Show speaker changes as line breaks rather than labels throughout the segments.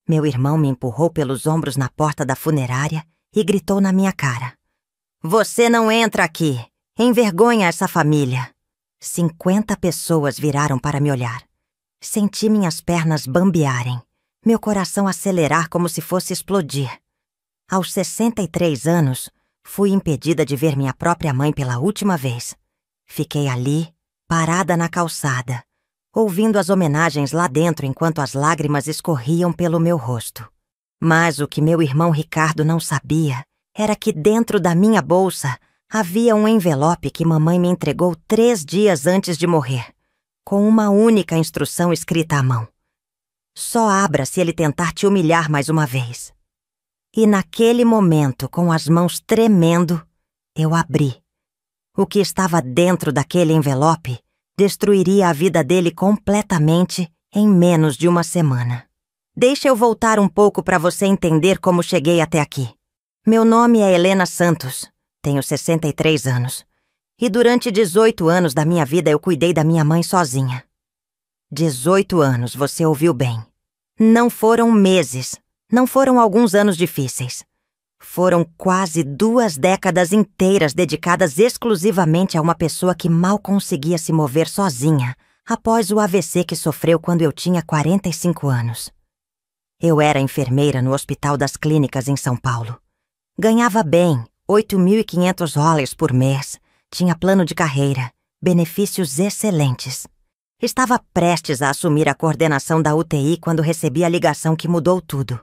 Meu irmão me empurrou pelos ombros na porta da funerária e gritou na minha cara: "Você não entra aqui! Envergonha essa família!" 50 pessoas viraram para me olhar. Senti minhas pernas bambearem, meu coração acelerar como se fosse explodir. Aos 63 anos, fui impedida de ver minha própria mãe pela última vez. Fiquei ali, parada na calçada, ouvindo as homenagens lá dentro enquanto as lágrimas escorriam pelo meu rosto. Mas o que meu irmão Ricardo não sabia era que dentro da minha bolsa havia um envelope que mamãe me entregou 3 dias antes de morrer, com uma única instrução escrita à mão: "Só abra se ele tentar te humilhar mais uma vez." E naquele momento, com as mãos tremendo, eu abri. O que estava dentro daquele envelope destruiria a vida dele completamente em menos de uma semana. Deixa eu voltar um pouco para você entender como cheguei até aqui. Meu nome é Helena Santos, tenho 63 anos. E durante 18 anos da minha vida eu cuidei da minha mãe sozinha. 18 anos, você ouviu bem. Não foram meses, não foram alguns anos difíceis. Foram quase 2 décadas inteiras dedicadas exclusivamente a uma pessoa que mal conseguia se mover sozinha após o AVC que sofreu quando eu tinha 45 anos. Eu era enfermeira no Hospital das Clínicas em São Paulo. Ganhava bem, $8.500 por mês, tinha plano de carreira, benefícios excelentes. Estava prestes a assumir a coordenação da UTI quando recebi a ligação que mudou tudo.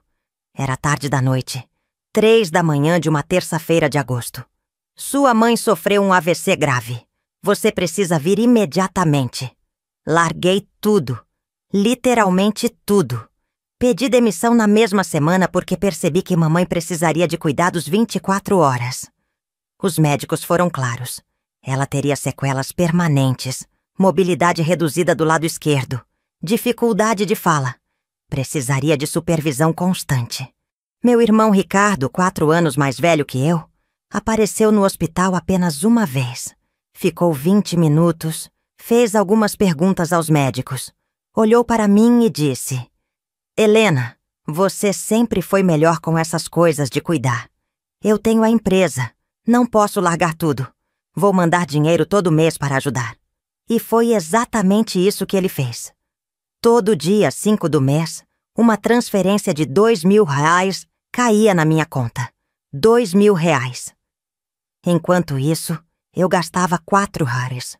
Era tarde da noite, 3 da manhã de uma terça-feira de agosto. "Sua mãe sofreu um AVC grave. Você precisa vir imediatamente." Larguei tudo, literalmente tudo. Pedi demissão na mesma semana porque percebi que mamãe precisaria de cuidados 24 horas. Os médicos foram claros. Ela teria sequelas permanentes, mobilidade reduzida do lado esquerdo, dificuldade de fala. Precisaria de supervisão constante. Meu irmão Ricardo, 4 anos mais velho que eu, apareceu no hospital apenas uma vez. Ficou 20 minutos, fez algumas perguntas aos médicos, olhou para mim e disse: "Helena, você sempre foi melhor com essas coisas de cuidar. Eu tenho a empresa, não posso largar tudo. Vou mandar dinheiro todo mês para ajudar." E foi exatamente isso que ele fez. Todo dia 5 do mês, uma transferência de R$2.000 caía na minha conta. R$2.000. Enquanto isso, eu gastava $4.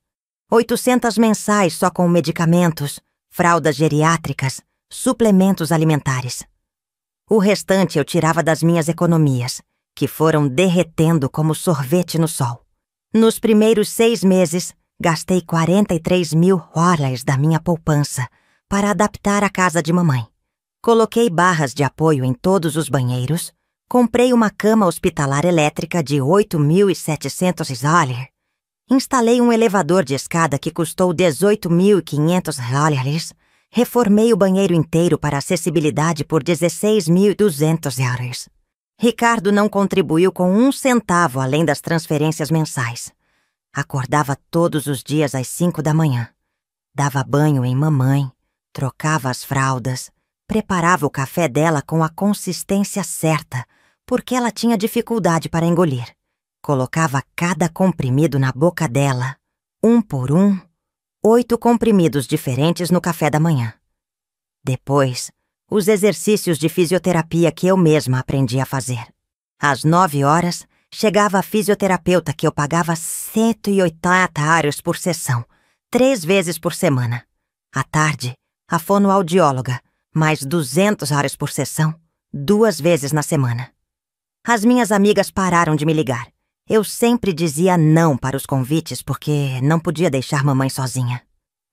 800 mensais só com medicamentos, fraldas geriátricas, suplementos alimentares. O restante eu tirava das minhas economias, que foram derretendo como sorvete no sol. Nos primeiros 6 meses, gastei $43.000 da minha poupança para adaptar a casa de mamãe. Coloquei barras de apoio em todos os banheiros, comprei uma cama hospitalar elétrica de $8.700, instalei um elevador de escada que custou $18.500, reformei o banheiro inteiro para acessibilidade por $16.200. Ricardo não contribuiu com 1 centavo além das transferências mensais. Acordava todos os dias às 5 da manhã. Dava banho em mamãe, trocava as fraldas, preparava o café dela com a consistência certa, porque ela tinha dificuldade para engolir. Colocava cada comprimido na boca dela, um por um, 8 comprimidos diferentes no café da manhã. Depois, os exercícios de fisioterapia que eu mesma aprendi a fazer. Às 9 horas, chegava a fisioterapeuta que eu pagava €180 por sessão, 3 vezes por semana. À tarde, a fonoaudióloga, mais $200 por sessão, 2 vezes na semana. As minhas amigas pararam de me ligar. Eu sempre dizia não para os convites porque não podia deixar mamãe sozinha.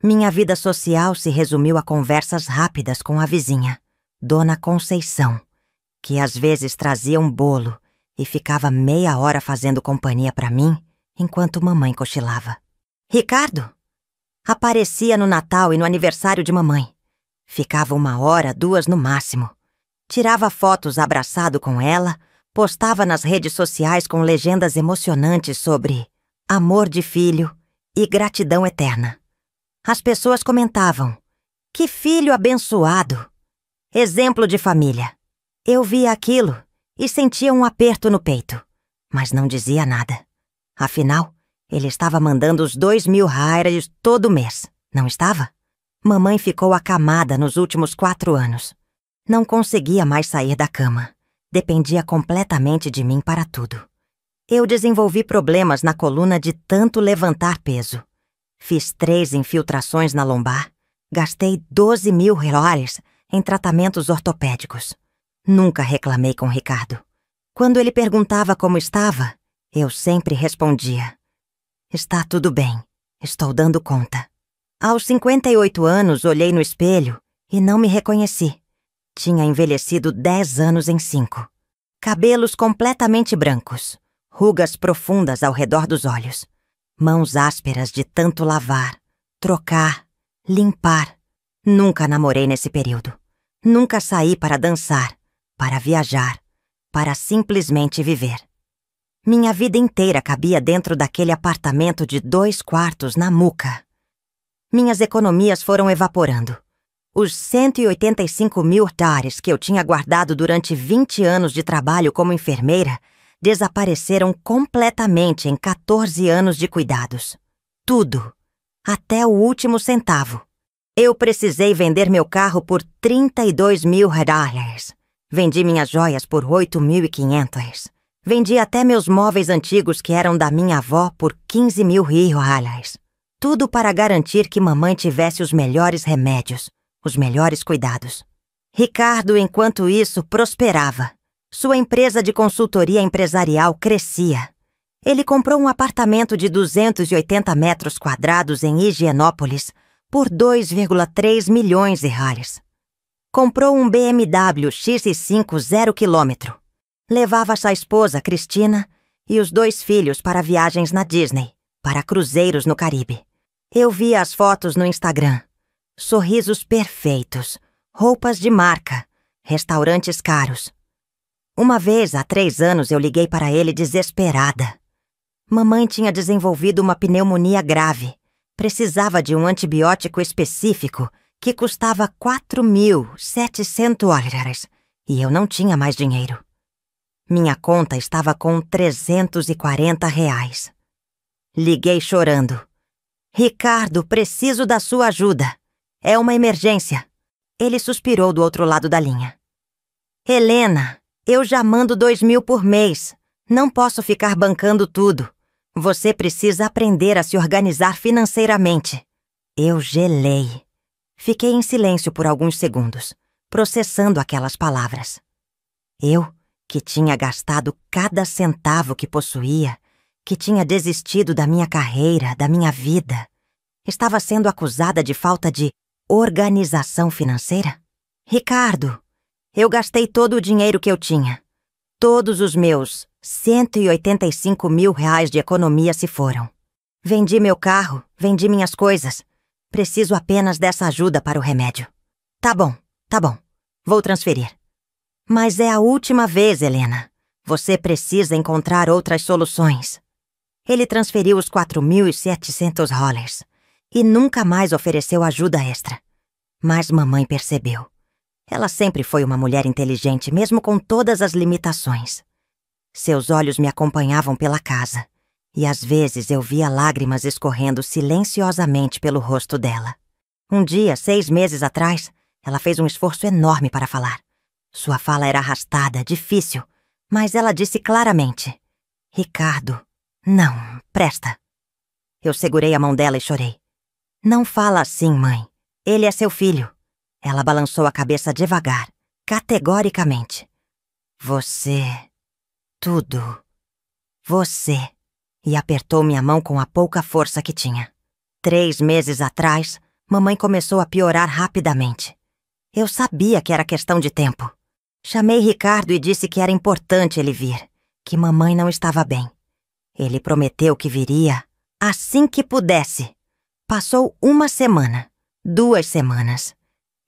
Minha vida social se resumiu a conversas rápidas com a vizinha, Dona Conceição, que às vezes trazia um bolo e ficava meia hora fazendo companhia para mim enquanto mamãe cochilava. Ricardo aparecia no Natal e no aniversário de mamãe. Ficava 1 hora, 2 no máximo. Tirava fotos abraçado com ela, postava nas redes sociais com legendas emocionantes sobre amor de filho e gratidão eterna. As pessoas comentavam: "Que filho abençoado!" Exemplo de família. Eu via aquilo e sentia um aperto no peito, mas não dizia nada. Afinal, ele estava mandando os 2.000 reais todo mês, não estava? Mamãe ficou acamada nos últimos 4 anos. Não conseguia mais sair da cama. Dependia completamente de mim para tudo. Eu desenvolvi problemas na coluna de tanto levantar peso. Fiz 3 infiltrações na lombar. Gastei 12.000 reais em tratamentos ortopédicos. Nunca reclamei com Ricardo. Quando ele perguntava como estava, eu sempre respondia: está tudo bem, estou dando conta. Aos 58 anos, olhei no espelho e não me reconheci. Tinha envelhecido 10 anos em 5. Cabelos completamente brancos, rugas profundas ao redor dos olhos, mãos ásperas de tanto lavar, trocar, limpar. Nunca namorei nesse período. Nunca saí para dançar, para viajar, para simplesmente viver. Minha vida inteira cabia dentro daquele apartamento de 2 quartos na Muca. Minhas economias foram evaporando. Os 185.000 tares que eu tinha guardado durante 20 anos de trabalho como enfermeira desapareceram completamente em 14 anos de cuidados. Tudo. Até o último centavo. Eu precisei vender meu carro por 32.000 reais. Vendi minhas joias por 8.500. Vendi até meus móveis antigos que eram da minha avó por 15.000 reais. Tudo para garantir que mamãe tivesse os melhores remédios, os melhores cuidados. Ricardo, enquanto isso, prosperava. Sua empresa de consultoria empresarial crescia. Ele comprou um apartamento de 280 metros quadrados em Higienópolis por 2,3 milhões de reais. Comprou um BMW X5 0 km. Levava sua esposa, Cristina, e os 2 filhos para viagens na Disney, para cruzeiros no Caribe. Eu via as fotos no Instagram. Sorrisos perfeitos, roupas de marca, restaurantes caros. Uma vez, há 3 anos, eu liguei para ele desesperada. Mamãe tinha desenvolvido uma pneumonia grave. Precisava de um antibiótico específico que custava 4.700 e eu não tinha mais dinheiro. Minha conta estava com 340 reais. Liguei chorando. Ricardo, preciso da sua ajuda. É uma emergência. Ele suspirou do outro lado da linha. Helena, eu já mando 2.000 por mês. Não posso ficar bancando tudo. Você precisa aprender a se organizar financeiramente. Eu gelei. Fiquei em silêncio por alguns segundos, processando aquelas palavras. Eu, que tinha gastado cada centavo que possuía, que tinha desistido da minha carreira, da minha vida, estava sendo acusada de falta de organização financeira? Ricardo, eu gastei todo o dinheiro que eu tinha. Todos os meus 185.000 reais de economia se foram. Vendi meu carro, vendi minhas coisas. Preciso apenas dessa ajuda para o remédio. Tá bom. Vou transferir. Mas é a última vez, Helena. Você precisa encontrar outras soluções. Ele transferiu os 4.700 dólares e nunca mais ofereceu ajuda extra. Mas mamãe percebeu. Ela sempre foi uma mulher inteligente, mesmo com todas as limitações. Seus olhos me acompanhavam pela casa, e às vezes eu via lágrimas escorrendo silenciosamente pelo rosto dela. Um dia, 6 meses atrás, ela fez um esforço enorme para falar. Sua fala era arrastada, difícil, mas ela disse claramente: Ricardo, não, presta. Eu segurei a mão dela e chorei. Não fala assim, mãe. Ele é seu filho. Ela balançou a cabeça devagar, categoricamente. Você... tudo. Você... E apertou minha mão com a pouca força que tinha. 3 meses atrás, mamãe começou a piorar rapidamente. Eu sabia que era questão de tempo. Chamei Ricardo e disse que era importante ele vir, que mamãe não estava bem. Ele prometeu que viria assim que pudesse. Passou 1 semana, 2 semanas.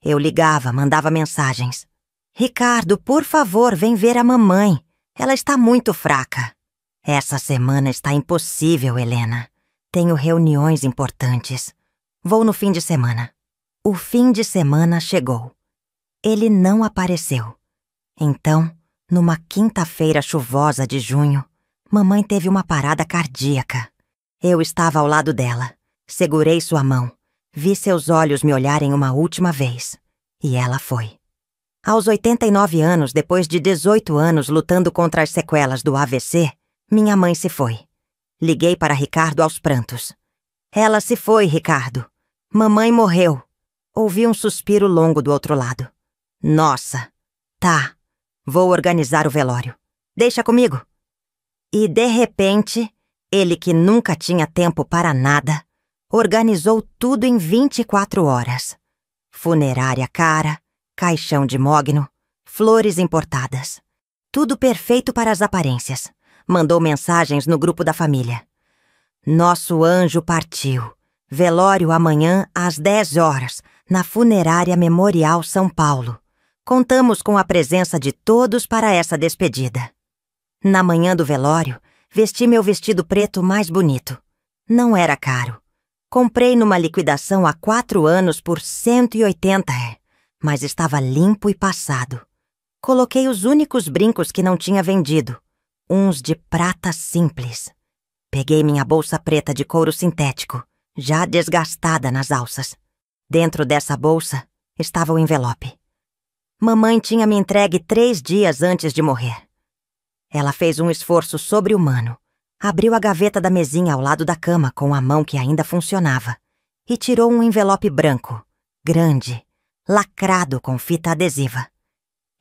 Eu ligava, mandava mensagens. Ricardo, por favor, vem ver a mamãe. Ela está muito fraca. Essa semana está impossível, Helena. Tenho reuniões importantes. Vou no fim de semana. O fim de semana chegou. Ele não apareceu. Então, numa quinta-feira chuvosa de junho, mamãe teve uma parada cardíaca. Eu estava ao lado dela. Segurei sua mão. Vi seus olhos me olharem uma última vez. E ela foi. Aos 89 anos, depois de 18 anos lutando contra as sequelas do AVC, minha mãe se foi. Liguei para Ricardo aos prantos. Ela se foi, Ricardo. Mamãe morreu. Ouvi um suspiro longo do outro lado. Nossa. Tá. Vou organizar o velório. Deixa comigo. E, de repente, ele, que nunca tinha tempo para nada, organizou tudo em 24 horas. Funerária cara, caixão de mogno, flores importadas. Tudo perfeito para as aparências. Mandou mensagens no grupo da família. Nosso anjo partiu. Velório amanhã às 10 horas, na Funerária Memorial São Paulo. Contamos com a presença de todos para essa despedida. Na manhã do velório, vesti meu vestido preto mais bonito. Não era caro. Comprei numa liquidação há 4 anos por 180, mas estava limpo e passado. Coloquei os únicos brincos que não tinha vendido, uns de prata simples. Peguei minha bolsa preta de couro sintético, já desgastada nas alças. Dentro dessa bolsa estava o envelope. Mamãe tinha me entregue 3 dias antes de morrer. Ela fez um esforço sobre-humano. Abriu a gaveta da mesinha ao lado da cama com a mão que ainda funcionava e tirou um envelope branco, grande, lacrado com fita adesiva.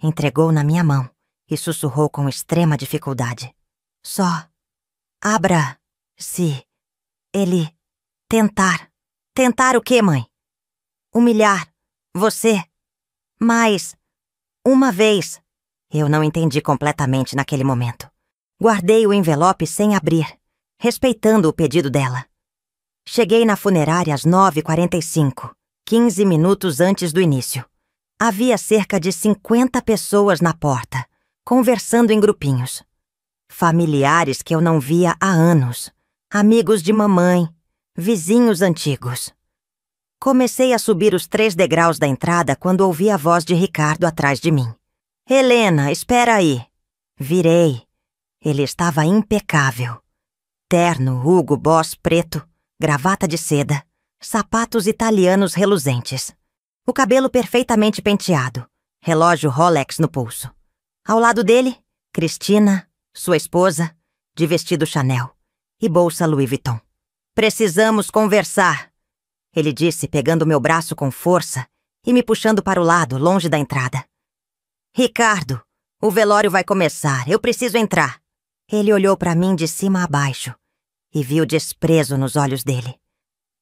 Entregou na minha mão e sussurrou com extrema dificuldade. Só abra se ele tentar. Tentar o quê, mãe? Humilhar você. Mais uma vez. Eu não entendi completamente naquele momento. Guardei o envelope sem abrir, respeitando o pedido dela. Cheguei na funerária às 9h45, 15 minutos antes do início. Havia cerca de 50 pessoas na porta, conversando em grupinhos. Familiares que eu não via há anos, amigos de mamãe, vizinhos antigos. Comecei a subir os 3 degraus da entrada quando ouvi a voz de Ricardo atrás de mim. Helena, espera aí. Virei. Ele estava impecável. Terno Hugo Boss preto, gravata de seda, sapatos italianos reluzentes. O cabelo perfeitamente penteado, relógio Rolex no pulso. Ao lado dele, Cristina, sua esposa, de vestido Chanel e bolsa Louis Vuitton. Precisamos conversar, ele disse, pegando meu braço com força e me puxando para o lado, longe da entrada. Ricardo, o velório vai começar, eu preciso entrar. Ele olhou para mim de cima a baixo e viu desprezo nos olhos dele.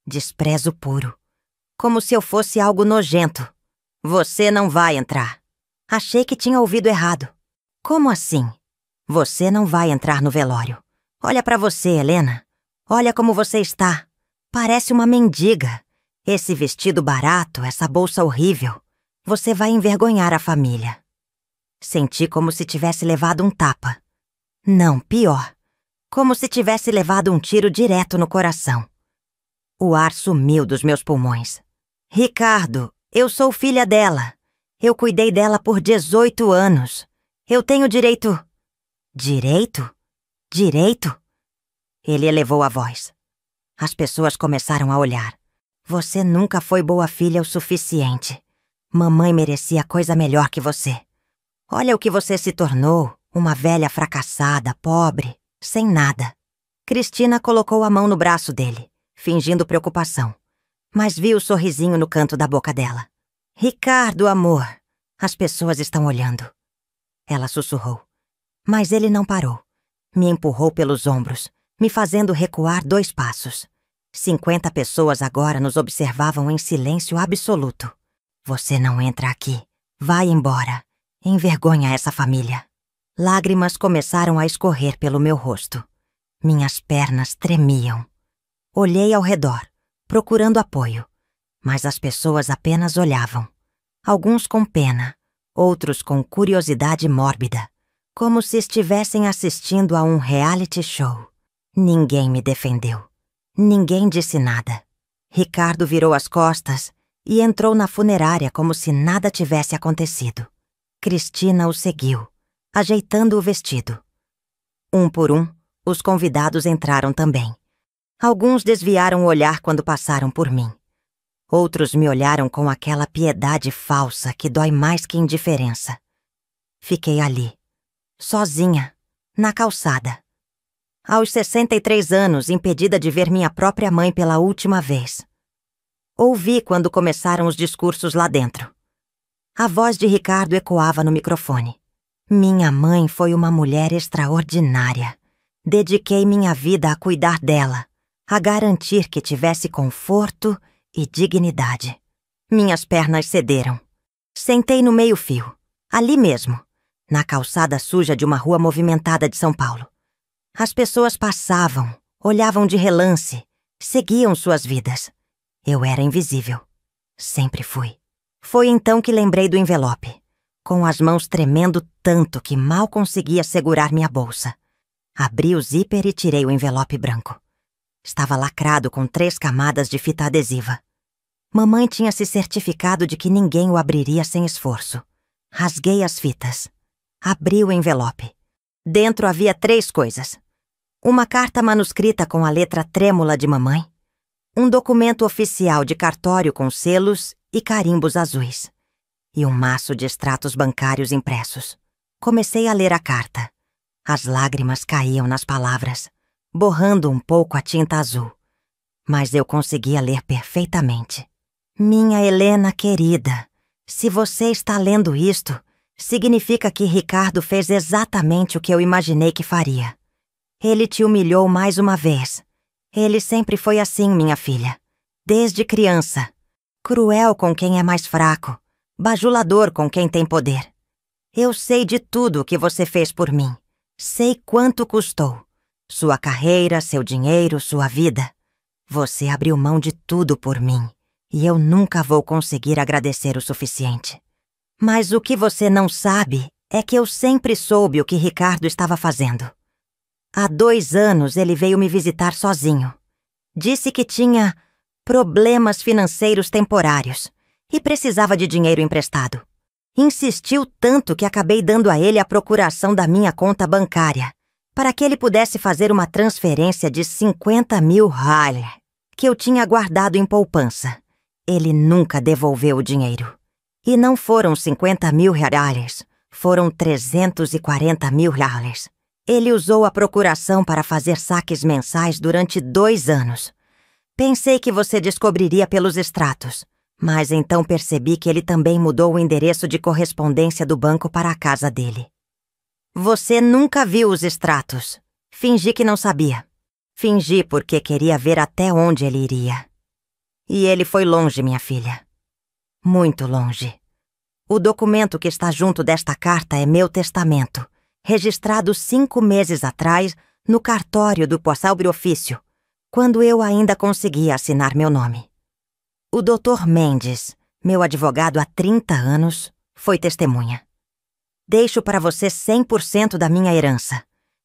Desprezo puro. Como se eu fosse algo nojento. Você não vai entrar. Achei que tinha ouvido errado. Como assim? Você não vai entrar no velório. Olha para você, Helena. Olha como você está. Parece uma mendiga. Esse vestido barato, essa bolsa horrível. Você vai envergonhar a família. Senti como se tivesse levado um tapa. Não, pior. Como se tivesse levado um tiro direto no coração. O ar sumiu dos meus pulmões. Ricardo, eu sou filha dela. Eu cuidei dela por 18 anos. Eu tenho direito... Direito? Direito? Ele elevou a voz. As pessoas começaram a olhar. Você nunca foi boa filha o suficiente. Mamãe merecia coisa melhor que você. Olha o que você se tornou, uma velha fracassada, pobre, sem nada. Cristina colocou a mão no braço dele, fingindo preocupação, mas vi o sorrisinho no canto da boca dela. Ricardo, amor, as pessoas estão olhando. Ela sussurrou. Mas ele não parou. Me empurrou pelos ombros, me fazendo recuar 2 passos. 50 pessoas agora nos observavam em silêncio absoluto. Você não entra aqui. Vai embora. Envergonha essa família. Lágrimas começaram a escorrer pelo meu rosto. Minhas pernas tremiam. Olhei ao redor, procurando apoio, mas as pessoas apenas olhavam. Alguns com pena, outros com curiosidade mórbida, como se estivessem assistindo a um reality show. Ninguém me defendeu. Ninguém disse nada. Ricardo virou as costas e entrou na funerária como se nada tivesse acontecido. Cristina o seguiu, ajeitando o vestido. Um por um, os convidados entraram também. Alguns desviaram o olhar quando passaram por mim. Outros me olharam com aquela piedade falsa que dói mais que indiferença. Fiquei ali, sozinha, na calçada. Aos 63 anos, impedida de ver minha própria mãe pela última vez. Ouvi quando começaram os discursos lá dentro. A voz de Ricardo ecoava no microfone. Minha mãe foi uma mulher extraordinária. Dediquei minha vida a cuidar dela, a garantir que tivesse conforto e dignidade. Minhas pernas cederam. Sentei no meio-fio, ali mesmo, na calçada suja de uma rua movimentada de São Paulo. As pessoas passavam, olhavam de relance, seguiam suas vidas. Eu era invisível. Sempre fui. Foi então que lembrei do envelope, com as mãos tremendo tanto que mal conseguia segurar minha bolsa. Abri o zíper e tirei o envelope branco. Estava lacrado com 3 camadas de fita adesiva. Mamãe tinha se certificado de que ninguém o abriria sem esforço. Rasguei as fitas. Abri o envelope. Dentro havia 3 coisas. Uma carta manuscrita com a letra trêmula de mamãe, um documento oficial de cartório com selos e carimbos azuis, e um maço de extratos bancários impressos. Comecei a ler a carta. As lágrimas caíam nas palavras, borrando um pouco a tinta azul. Mas eu conseguia ler perfeitamente. Minha Helena querida, se você está lendo isto, significa que Ricardo fez exatamente o que eu imaginei que faria. Ele te humilhou mais uma vez. Ele sempre foi assim, minha filha. Desde criança. Cruel com quem é mais fraco. Bajulador com quem tem poder. Eu sei de tudo o que você fez por mim. Sei quanto custou. Sua carreira, seu dinheiro, sua vida. Você abriu mão de tudo por mim. E eu nunca vou conseguir agradecer o suficiente. Mas o que você não sabe é que eu sempre soube o que Ricardo estava fazendo. Há 2 anos ele veio me visitar sozinho. Disse que tinha problemas financeiros temporários e precisava de dinheiro emprestado. Insistiu tanto que acabei dando a ele a procuração da minha conta bancária, para que ele pudesse fazer uma transferência de 50 mil reais, que eu tinha guardado em poupança. Ele nunca devolveu o dinheiro. E não foram 50 mil reais, foram 340 mil reais. Ele usou a procuração para fazer saques mensais durante 2 anos. Pensei que você descobriria pelos extratos, mas então percebi que ele também mudou o endereço de correspondência do banco para a casa dele. Você nunca viu os extratos. Fingi que não sabia. Fingi porque queria ver até onde ele iria. E ele foi longe, minha filha. Muito longe. O documento que está junto desta carta é meu testamento, registrado 5 meses atrás no cartório do Poçalbre Ofício, quando eu ainda conseguia assinar meu nome. O Dr. Mendes, meu advogado há 30 anos, foi testemunha. Deixo para você 100% da minha herança.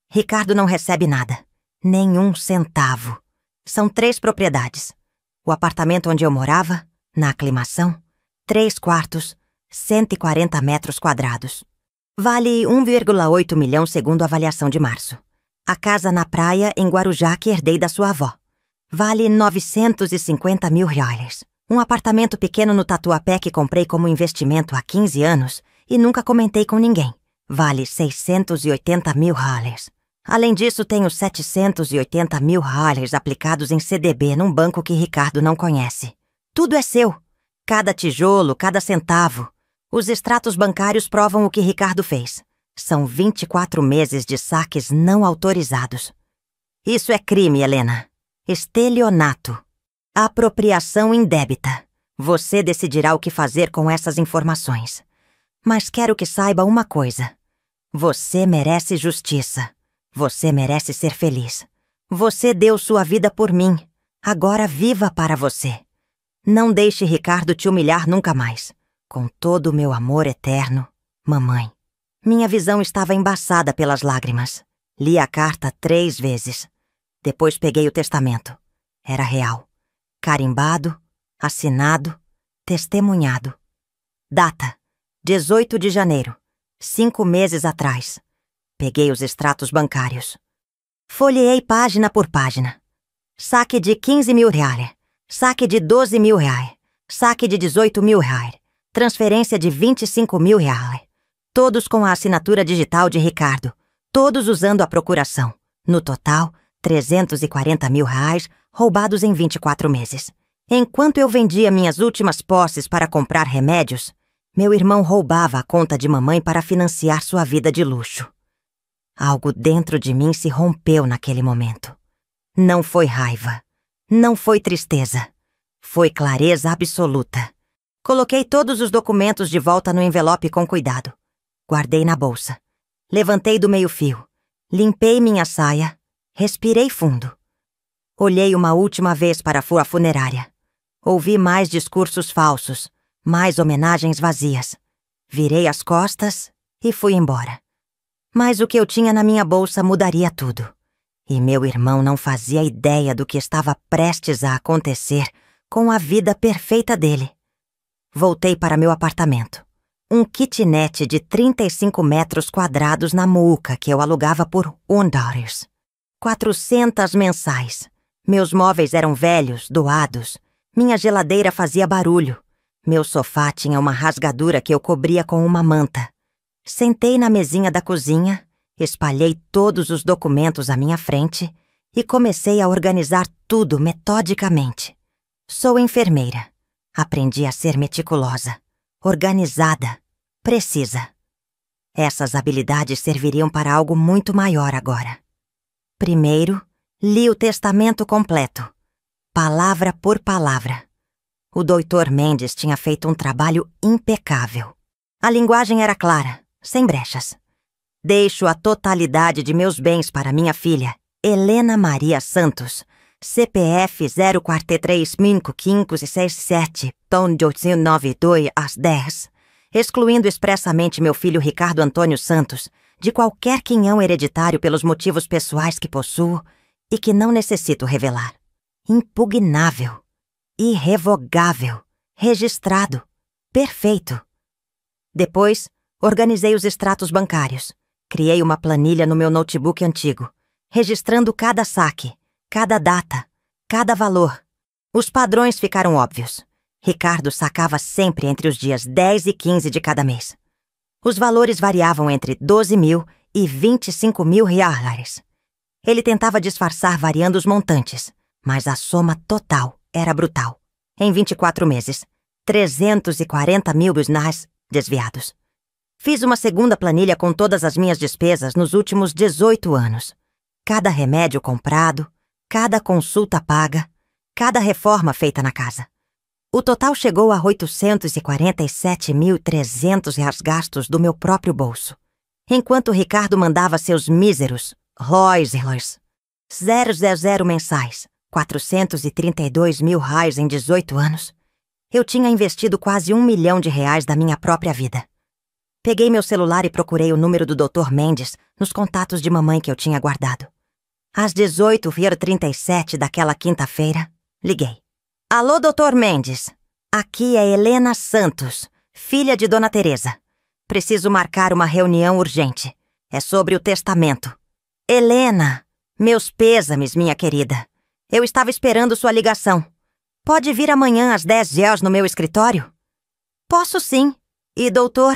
Ricardo não recebe nada, nem 1 centavo. São 3 propriedades. O apartamento onde eu morava, na aclimação, 3 quartos, 140 metros quadrados. Vale 1,8 milhão segundo a avaliação de março. A casa na praia em Guarujá que herdei da sua avó. Vale 950 mil reais. Um apartamento pequeno no Tatuapé que comprei como investimento há 15 anos e nunca comentei com ninguém. Vale 680 mil reais. Além disso, tenho 780 mil reais aplicados em CDB num banco que Ricardo não conhece. Tudo é seu. Cada tijolo, cada centavo. Os extratos bancários provam o que Ricardo fez. São 24 meses de saques não autorizados. Isso é crime, Helena. Estelionato. Apropriação indébita. Você decidirá o que fazer com essas informações. Mas quero que saiba uma coisa. Você merece justiça. Você merece ser feliz. Você deu sua vida por mim. Agora viva para você. Não deixe Ricardo te humilhar nunca mais. Com todo o meu amor eterno, mamãe. Minha visão estava embaçada pelas lágrimas. Li a carta 3 vezes. Depois peguei o testamento. Era real. Carimbado, assinado, Testemunhado. Data: 18 de janeiro. 5 meses atrás. Peguei os extratos bancários. Folheei página por página. Saque de 15 mil reais. Saque de 12 mil reais. Saque de 18 mil reais. Transferência de 25 mil reais. Todos com a assinatura digital de Ricardo. Todos usando a procuração. No total, 340 mil reais roubados em 24 meses. Enquanto eu vendia minhas últimas posses para comprar remédios, meu irmão roubava a conta de mamãe para financiar sua vida de luxo. Algo dentro de mim se rompeu naquele momento. Não foi raiva. Não foi tristeza. Foi clareza absoluta. Coloquei todos os documentos de volta no envelope com cuidado. Guardei na bolsa. Levantei do meio-fio. Limpei minha saia. Respirei fundo. Olhei uma última vez para a funerária. Ouvi mais discursos falsos, mais homenagens vazias. Virei as costas e fui embora. Mas o que eu tinha na minha bolsa mudaria tudo. E meu irmão não fazia ideia do que estava prestes a acontecer com a vida perfeita dele. Voltei para meu apartamento. Um kitnet de 35 metros quadrados na Mooca que eu alugava por $1. 400 mensais. Meus móveis eram velhos, doados. Minha geladeira fazia barulho. Meu sofá tinha uma rasgadura que eu cobria com uma manta. Sentei na mesinha da cozinha, espalhei todos os documentos à minha frente e comecei a organizar tudo metodicamente. Sou enfermeira. Aprendi a ser meticulosa, organizada, precisa. Essas habilidades serviriam para algo muito maior agora. Primeiro, li o testamento completo, palavra por palavra. O Dr. Mendes tinha feito um trabalho impecável. A linguagem era clara, sem brechas. Deixo a totalidade de meus bens para minha filha, Helena Maria Santos, CPF 0435567, tom 892 às 10, excluindo expressamente meu filho Ricardo Antônio Santos de qualquer quinhão hereditário pelos motivos pessoais que possuo e que não necessito revelar. Impugnável, irrevogável, registrado, perfeito. Depois, organizei os extratos bancários. Criei uma planilha no meu notebook antigo, registrando cada saque, cada data, cada valor. Os padrões ficaram óbvios. Ricardo sacava sempre entre os dias 10 e 15 de cada mês. Os valores variavam entre 12 mil e 25 mil reais. Ele tentava disfarçar variando os montantes, mas a soma total era brutal. Em 24 meses, 340 mil reais desviados. Fiz uma segunda planilha com todas as minhas despesas nos últimos 18 anos. Cada remédio comprado, cada consulta paga, cada reforma feita na casa. O total chegou a 847.300 gastos do meu próprio bolso, enquanto Ricardo mandava seus míseros Royce 000 mensais, 432 mil reais em 18 anos. Eu tinha investido quase R$1 milhão da minha própria vida. Peguei meu celular e procurei o número do Dr. Mendes nos contatos de mamãe que eu tinha guardado. Às 18h37 daquela quinta-feira, liguei. Alô, Dr. Mendes. Aqui é Helena Santos, filha de Dona Teresa. Preciso marcar uma reunião urgente. É sobre o testamento. Helena, meus pêsames, minha querida. Eu estava esperando sua ligação. Pode vir amanhã às 10h no meu escritório? Posso sim. E, doutor,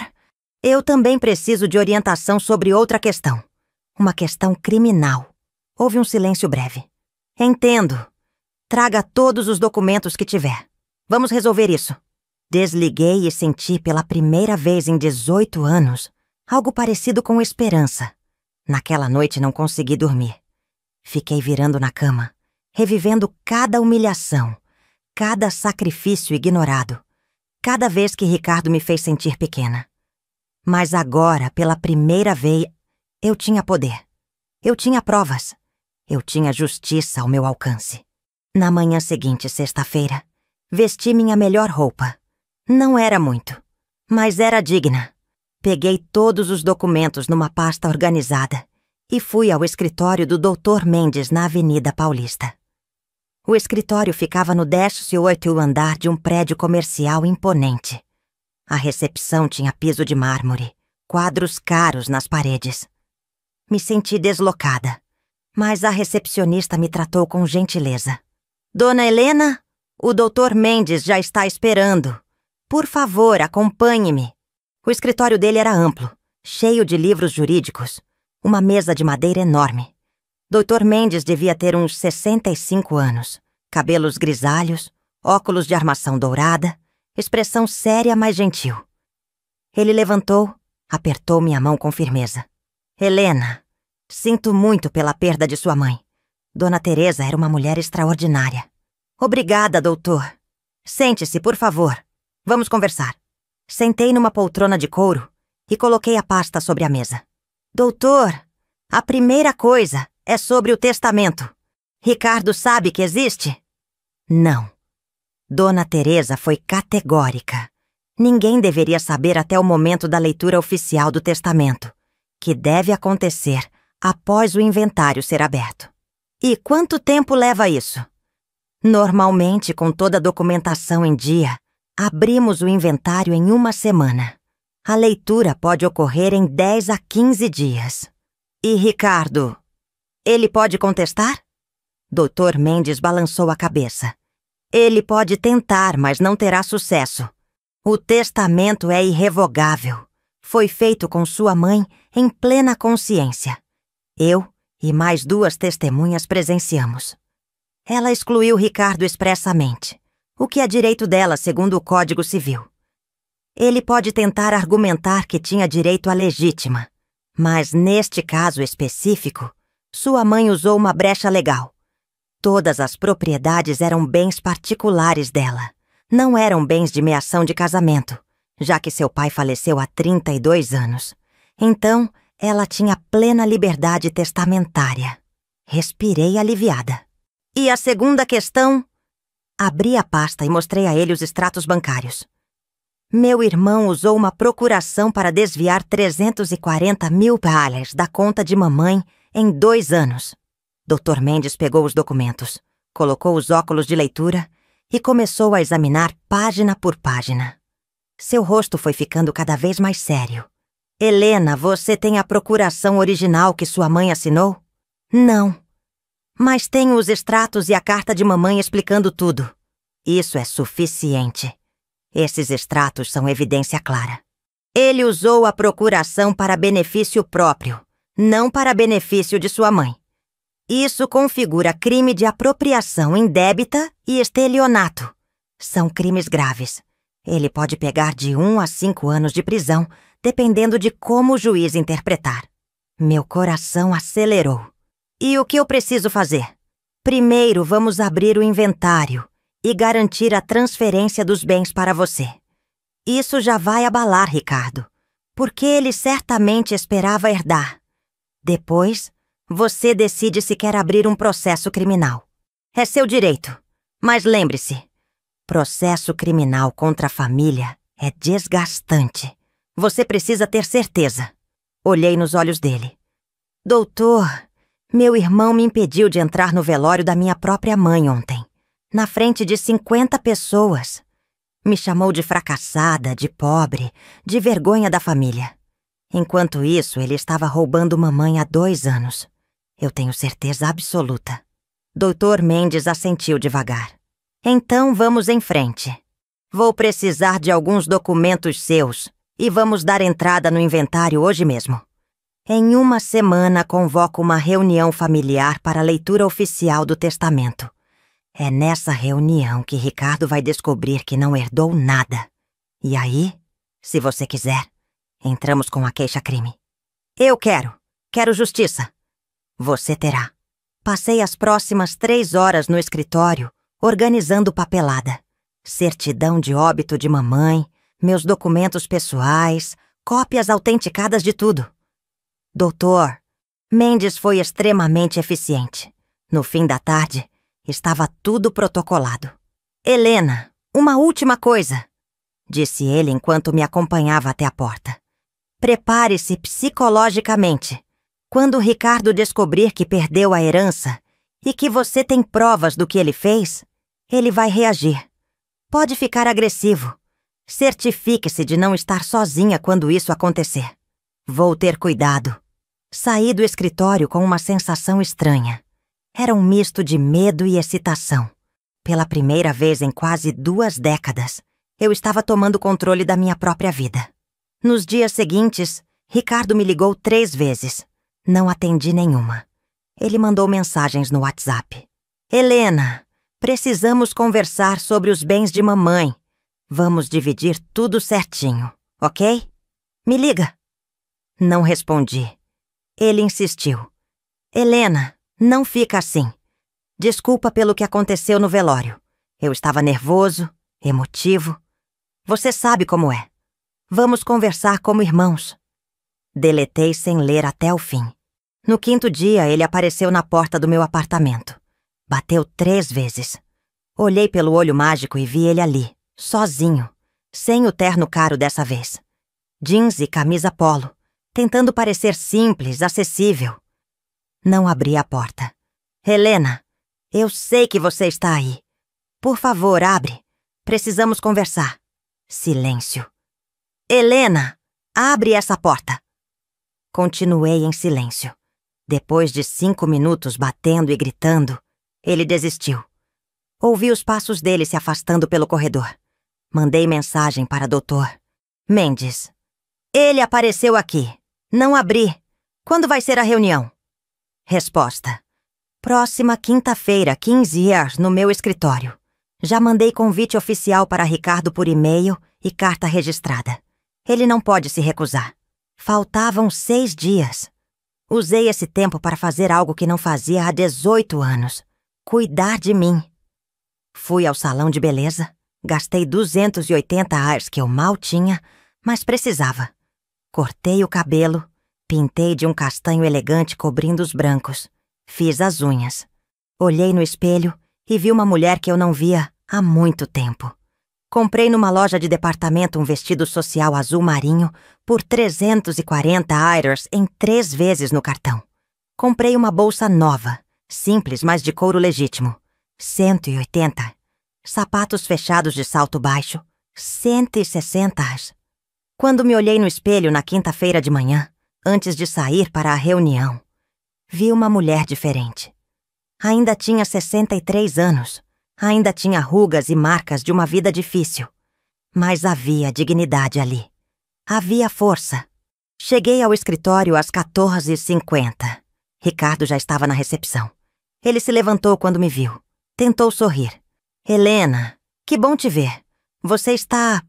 eu também preciso de orientação sobre outra questão. Uma questão criminal. Houve um silêncio breve. Entendo. Traga todos os documentos que tiver. Vamos resolver isso. Desliguei e senti pela primeira vez em 18 anos algo parecido com esperança. Naquela noite não consegui dormir. Fiquei virando na cama, revivendo cada humilhação, cada sacrifício ignorado, cada vez que Ricardo me fez sentir pequena. Mas agora, pela primeira vez, eu tinha poder. Eu tinha provas. Eu tinha justiça ao meu alcance. Na manhã seguinte, sexta-feira, vesti minha melhor roupa. Não era muito, mas era digna. Peguei todos os documentos numa pasta organizada e fui ao escritório do Dr. Mendes na Avenida Paulista. O escritório ficava no 18º andar de um prédio comercial imponente. A recepção tinha piso de mármore, quadros caros nas paredes. Me senti deslocada, mas a recepcionista me tratou com gentileza. Dona Helena, o Dr. Mendes já está esperando. Por favor, acompanhe-me. O escritório dele era amplo, cheio de livros jurídicos, uma mesa de madeira enorme. Dr. Mendes devia ter uns 65 anos, cabelos grisalhos, óculos de armação dourada, expressão séria, mas gentil. Ele levantou, apertou minha mão com firmeza. Helena, sinto muito pela perda de sua mãe. Dona Teresa era uma mulher extraordinária. Obrigada, doutor. Sente-se, por favor. Vamos conversar. Sentei numa poltrona de couro e coloquei a pasta sobre a mesa. Doutor, a primeira coisa é sobre o testamento. Ricardo sabe que existe? Não. Dona Teresa foi categórica. Ninguém deveria saber até o momento da leitura oficial do testamento, que deve acontecer após o inventário ser aberto. E quanto tempo leva isso? Normalmente, com toda a documentação em dia, abrimos o inventário em 1 semana. A leitura pode ocorrer em 10 a 15 dias. E Ricardo, ele pode contestar? Dr. Mendes balançou a cabeça. Ele pode tentar, mas não terá sucesso. O testamento é irrevogável. Foi feito com sua mãe em plena consciência. Eu e mais 2 testemunhas presenciamos. Ela excluiu Ricardo expressamente, o que é direito dela segundo o Código Civil. Ele pode tentar argumentar que tinha direito à legítima, mas neste caso específico, sua mãe usou uma brecha legal. Todas as propriedades eram bens particulares dela, não eram bens de meação de casamento, já que seu pai faleceu há 32 anos. Então, ela tinha plena liberdade testamentária. Respirei aliviada. E a segunda questão? Abri a pasta e mostrei a ele os extratos bancários. Meu irmão usou uma procuração para desviar 340 mil dólares da conta de mamãe em 2 anos. Dr. Mendes pegou os documentos, colocou os óculos de leitura e começou a examinar página por página. Seu rosto foi ficando cada vez mais sério. Helena, você tem a procuração original que sua mãe assinou? Não. Mas tenho os extratos e a carta de mamãe explicando tudo. Isso é suficiente. Esses extratos são evidência clara. Ele usou a procuração para benefício próprio, não para benefício de sua mãe. Isso configura crime de apropriação indébita e estelionato. São crimes graves. Ele pode pegar de 1 a 5 anos de prisão, dependendo de como o juiz interpretar. Meu coração acelerou. E o que eu preciso fazer? Primeiro, vamos abrir o inventário e garantir a transferência dos bens para você. Isso já vai abalar Ricardo, porque ele certamente esperava herdar. Depois, você decide se quer abrir um processo criminal. É seu direito, mas lembre-se, processo criminal contra a família é desgastante. Você precisa ter certeza. Olhei nos olhos dele. Doutor, meu irmão me impediu de entrar no velório da minha própria mãe ontem, na frente de 50 pessoas. Me chamou de fracassada, de pobre, de vergonha da família. Enquanto isso, ele estava roubando mamãe há 2 anos. Eu tenho certeza absoluta. Dr. Mendes assentiu devagar. Então vamos em frente. Vou precisar de alguns documentos seus e vamos dar entrada no inventário hoje mesmo. Em 1 semana, convoco uma reunião familiar para a leitura oficial do testamento. É nessa reunião que Ricardo vai descobrir que não herdou nada. E aí, se você quiser, entramos com a queixa-crime. Eu quero justiça. Você terá. Passei as próximas 3 horas no escritório, organizando papelada. Certidão de óbito de mamãe, meus documentos pessoais, cópias autenticadas de tudo. Doutor, Mendes foi extremamente eficiente. No fim da tarde, estava tudo protocolado. Helena, uma última coisa, disse ele enquanto me acompanhava até a porta. Prepare-se psicologicamente. Quando Ricardo descobrir que perdeu a herança, e que você tem provas do que ele fez, ele vai reagir. Pode ficar agressivo. Certifique-se de não estar sozinha quando isso acontecer. Vou ter cuidado. Saí do escritório com uma sensação estranha. Era um misto de medo e excitação. Pela primeira vez em quase 2 décadas, eu estava tomando controle da minha própria vida. Nos dias seguintes, Ricardo me ligou 3 vezes. Não atendi nenhuma. Ele mandou mensagens no WhatsApp. Helena, precisamos conversar sobre os bens de mamãe. Vamos dividir tudo certinho, ok? Me liga. Não respondi. Ele insistiu. Helena, não fica assim. Desculpa pelo que aconteceu no velório. Eu estava nervoso, emotivo. Você sabe como é. Vamos conversar como irmãos. Deletei sem ler até o fim. No 5º dia, ele apareceu na porta do meu apartamento. Bateu 3 vezes. Olhei pelo olho mágico e vi ele ali, sozinho, sem o terno caro dessa vez. Jeans e camisa polo, tentando parecer simples, acessível. Não abri a porta. Helena, eu sei que você está aí. Por favor, abre. Precisamos conversar. Silêncio. Helena, abre essa porta. Continuei em silêncio. Depois de 5 minutos batendo e gritando, ele desistiu. Ouvi os passos dele se afastando pelo corredor. Mandei mensagem para Dr. Mendes. Ele apareceu aqui. Não abri. Quando vai ser a reunião? Resposta. Próxima quinta-feira, 15 horas, no meu escritório. Já mandei convite oficial para Ricardo por e-mail e carta registrada. Ele não pode se recusar. Faltavam 6 dias. Usei esse tempo para fazer algo que não fazia há 18 anos. Cuidar de mim. Fui ao salão de beleza. Gastei 280 reais que eu mal tinha, mas precisava. Cortei o cabelo. Pintei de um castanho elegante cobrindo os brancos. Fiz as unhas. Olhei no espelho e vi uma mulher que eu não via há muito tempo. Comprei numa loja de departamento um vestido social azul marinho por 340 euros em 3 vezes no cartão. Comprei uma bolsa nova, simples, mas de couro legítimo, 180. Sapatos fechados de salto baixo, 160. Quando me olhei no espelho na quinta-feira de manhã, antes de sair para a reunião, vi uma mulher diferente. Ainda tinha 63 anos. Ainda tinha rugas e marcas de uma vida difícil. Mas havia dignidade ali. Havia força. Cheguei ao escritório às 14h50. Ricardo já estava na recepção. Ele se levantou quando me viu. Tentou sorrir. Helena, que bom te ver. Você está...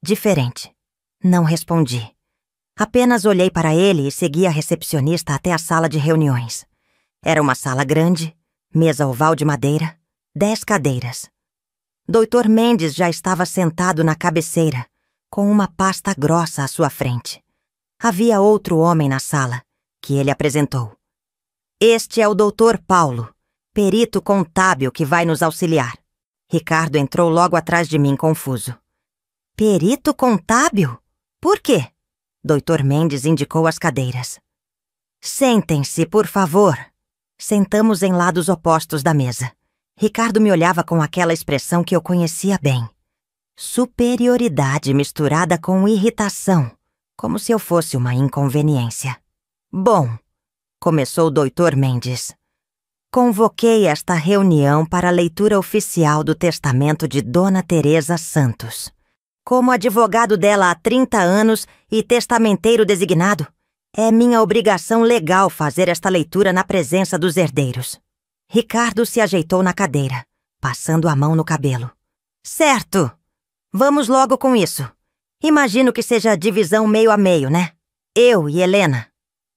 diferente. Não respondi. Apenas olhei para ele e segui a recepcionista até a sala de reuniões. Era uma sala grande, mesa oval de madeira, 10 cadeiras. Dr. Mendes já estava sentado na cabeceira, com uma pasta grossa à sua frente. Havia outro homem na sala, que ele apresentou. Este é o Dr. Paulo, perito contábil que vai nos auxiliar. Ricardo entrou logo atrás de mim, confuso. Perito contábil? Por quê? Dr. Mendes indicou as cadeiras. Sentem-se, por favor. Sentamos em lados opostos da mesa. Ricardo me olhava com aquela expressão que eu conhecia bem. Superioridade misturada com irritação, como se eu fosse uma inconveniência. Bom, começou o Dr. Mendes. Convoquei esta reunião para a leitura oficial do testamento de Dona Teresa Santos. Como advogado dela há 30 anos e testamenteiro designado, é minha obrigação legal fazer esta leitura na presença dos herdeiros. Ricardo se ajeitou na cadeira, passando a mão no cabelo. Certo! Vamos logo com isso. Imagino que seja divisão meio a meio, né? Eu e Helena.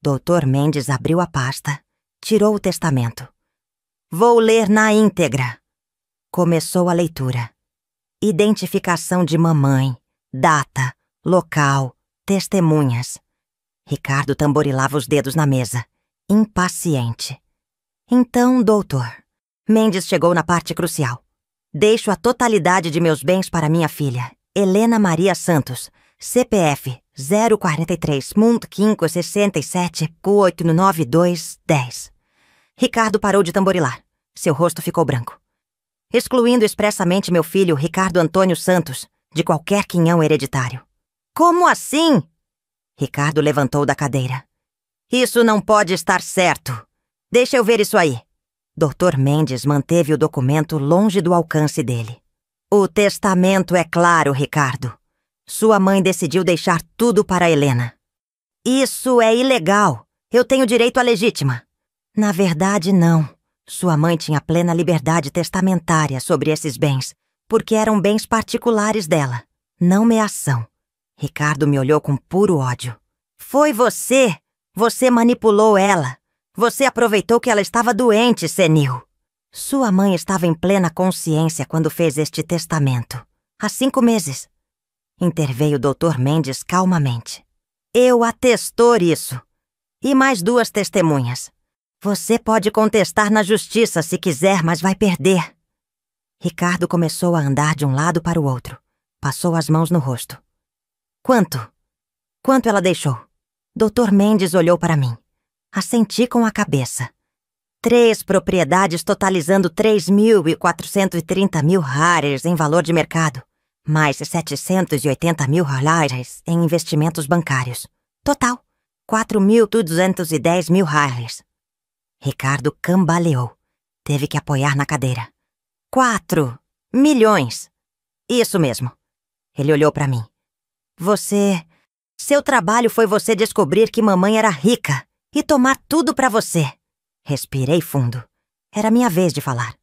Dr. Mendes abriu a pasta, tirou o testamento. Vou ler na íntegra. Começou a leitura. Identificação de mamãe, data, local, testemunhas. Ricardo tamborilava os dedos na mesa, impaciente. Então, doutor, Mendes chegou na parte crucial. Deixo a totalidade de meus bens para minha filha, Helena Maria Santos, CPF 043.567.89210. Ricardo parou de tamborilar. Seu rosto ficou branco. Excluindo expressamente meu filho, Ricardo Antônio Santos, de qualquer quinhão hereditário. Como assim? Ricardo levantou da cadeira. Isso não pode estar certo. Deixa eu ver isso aí. Dr. Mendes manteve o documento longe do alcance dele. O testamento é claro, Ricardo. Sua mãe decidiu deixar tudo para Helena. Isso é ilegal. Eu tenho direito à legítima. Na verdade, não. Sua mãe tinha plena liberdade testamentária sobre esses bens, porque eram bens particulares dela, não meação. Ricardo me olhou com puro ódio. Foi você! Você manipulou ela. Você aproveitou que ela estava doente, senil. Sua mãe estava em plena consciência quando fez este testamento. Há 5 meses. Interveio o Dr. Mendes calmamente. Eu atestor isso. E mais 2 testemunhas. Você pode contestar na justiça se quiser, mas vai perder. Ricardo começou a andar de um lado para o outro. Passou as mãos no rosto. Quanto? Quanto ela deixou? Dr. Mendes olhou para mim. Assenti com a cabeça. 3 propriedades totalizando 3.430 mil hares em valor de mercado, mais 780 mil hares em investimentos bancários. Total, 4.210 mil hares. Ricardo cambaleou. Teve que apoiar na cadeira. 4 milhões. Isso mesmo. Ele olhou para mim. Seu trabalho foi você descobrir que mamãe era rica e tomar tudo para você. Respirei fundo. Era minha vez de falar.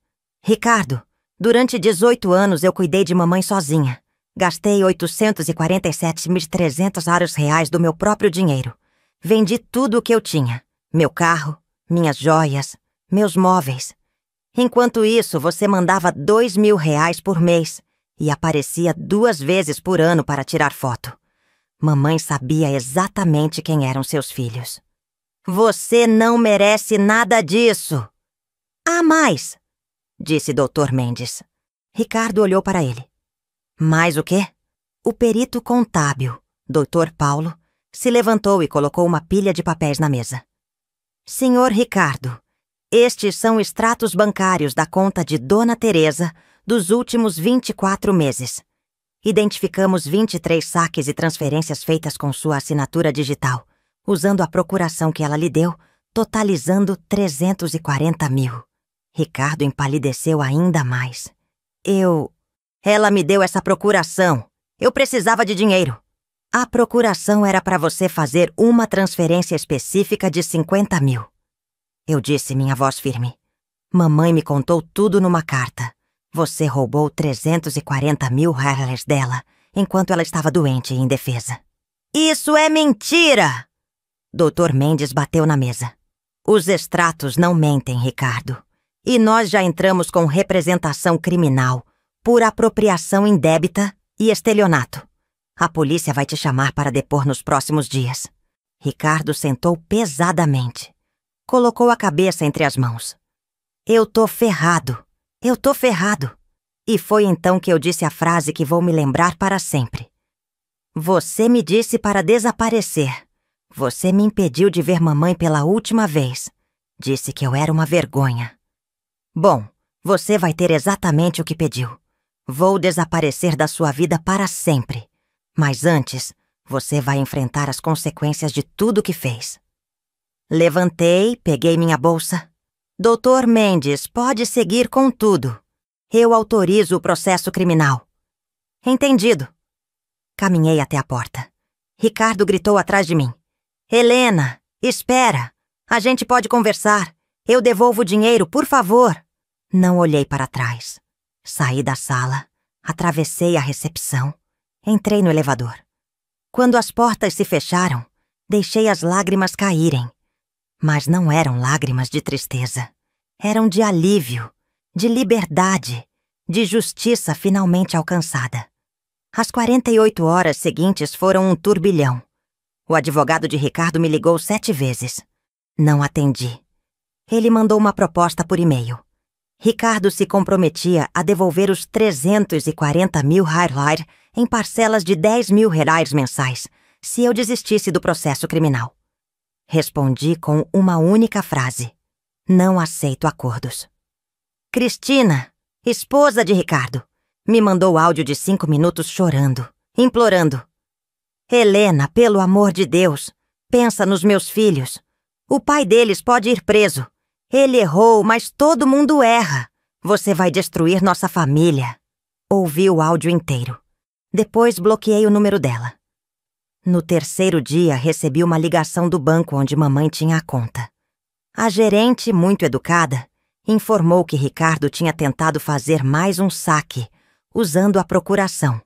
Ricardo, durante 18 anos eu cuidei de mamãe sozinha. Gastei 847.300 reais do meu próprio dinheiro. Vendi tudo o que eu tinha. Meu carro, minhas joias, meus móveis. Enquanto isso, você mandava 2.000 reais por mês e aparecia 2 vezes por ano para tirar foto. Mamãe sabia exatamente quem eram seus filhos. Você não merece nada disso. Há mais, disse Dr. Mendes. Ricardo olhou para ele. Mais o quê? O perito contábil, Dr. Paulo, se levantou e colocou uma pilha de papéis na mesa. Senhor Ricardo, estes são extratos bancários da conta de Dona Teresa dos últimos 24 meses. Identificamos 23 saques e transferências feitas com sua assinatura digital, usando a procuração que ela lhe deu, totalizando 340 mil. Ricardo empalideceu ainda mais. Ela me deu essa procuração. Eu precisava de dinheiro. A procuração era para você fazer uma transferência específica de 50 mil. Eu disse, minha voz firme. Mamãe me contou tudo numa carta. Você roubou 340 mil hares dela, enquanto ela estava doente e indefesa. Isso é mentira! Dr. Mendes bateu na mesa. Os extratos não mentem, Ricardo. E nós já entramos com representação criminal por apropriação indébita e estelionato. A polícia vai te chamar para depor nos próximos dias. Ricardo sentou pesadamente. Colocou a cabeça entre as mãos. Eu tô ferrado. E foi então que eu disse a frase que vou me lembrar para sempre. Você me disse para desaparecer. Você me impediu de ver mamãe pela última vez. Disse que eu era uma vergonha. Bom, você vai ter exatamente o que pediu. Vou desaparecer da sua vida para sempre. Mas antes, você vai enfrentar as consequências de tudo que fez. Levantei, peguei minha bolsa. Dr. Mendes, pode seguir com tudo. Eu autorizo o processo criminal. Entendido. Caminhei até a porta. Ricardo gritou atrás de mim. Helena, espera. A gente pode conversar. Eu devolvo o dinheiro, por favor. Não olhei para trás. Saí da sala, atravessei a recepção, entrei no elevador. Quando as portas se fecharam, deixei as lágrimas caírem. Mas não eram lágrimas de tristeza. Eram de alívio, de liberdade, de justiça finalmente alcançada. As 48 horas seguintes foram um turbilhão. O advogado de Ricardo me ligou 7 vezes. Não atendi. Ele mandou uma proposta por e-mail. Ricardo se comprometia a devolver os 340 mil hares em parcelas de 10 mil reais mensais, se eu desistisse do processo criminal. Respondi com uma única frase. Não aceito acordos. Cristina, esposa de Ricardo, me mandou áudio de 5 minutos chorando, implorando. Helena, pelo amor de Deus, pensa nos meus filhos. O pai deles pode ir preso. Ele errou, mas todo mundo erra. Você vai destruir nossa família. Ouvi o áudio inteiro. Depois bloqueei o número dela. No terceiro dia, recebi uma ligação do banco onde mamãe tinha a conta. A gerente, muito educada, informou que Ricardo tinha tentado fazer mais um saque, usando a procuração,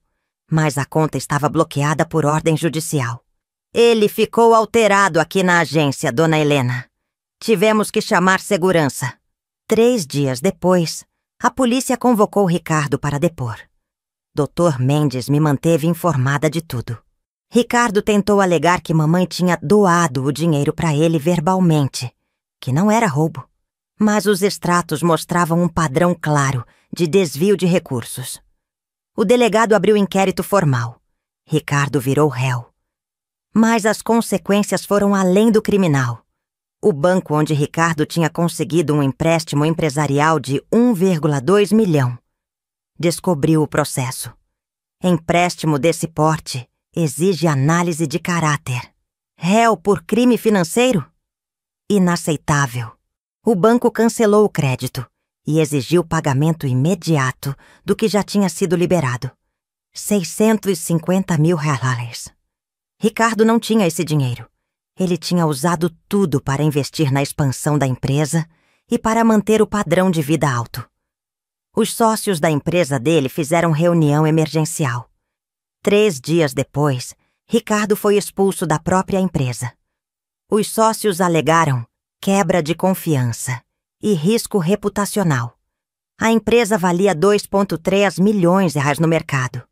mas a conta estava bloqueada por ordem judicial. Ele ficou alterado aqui na agência, dona Helena. Tivemos que chamar segurança. 3 dias depois, a polícia convocou Ricardo para depor. Dr. Mendes me manteve informada de tudo. Ricardo tentou alegar que mamãe tinha doado o dinheiro para ele verbalmente, que não era roubo. Mas os extratos mostravam um padrão claro de desvio de recursos. O delegado abriu inquérito formal. Ricardo virou réu. Mas as consequências foram além do criminal. O banco onde Ricardo tinha conseguido um empréstimo empresarial de 1,2 milhão descobriu o processo. Empréstimo desse porte exige análise de caráter. Réu por crime financeiro? Inaceitável. O banco cancelou o crédito e exigiu pagamento imediato do que já tinha sido liberado. 650 mil reais. Ricardo não tinha esse dinheiro. Ele tinha usado tudo para investir na expansão da empresa e para manter o padrão de vida alto. Os sócios da empresa dele fizeram reunião emergencial. 3 dias depois, Ricardo foi expulso da própria empresa. Os sócios alegaram quebra de confiança e risco reputacional. A empresa valia 2,3 milhões de reais no mercado.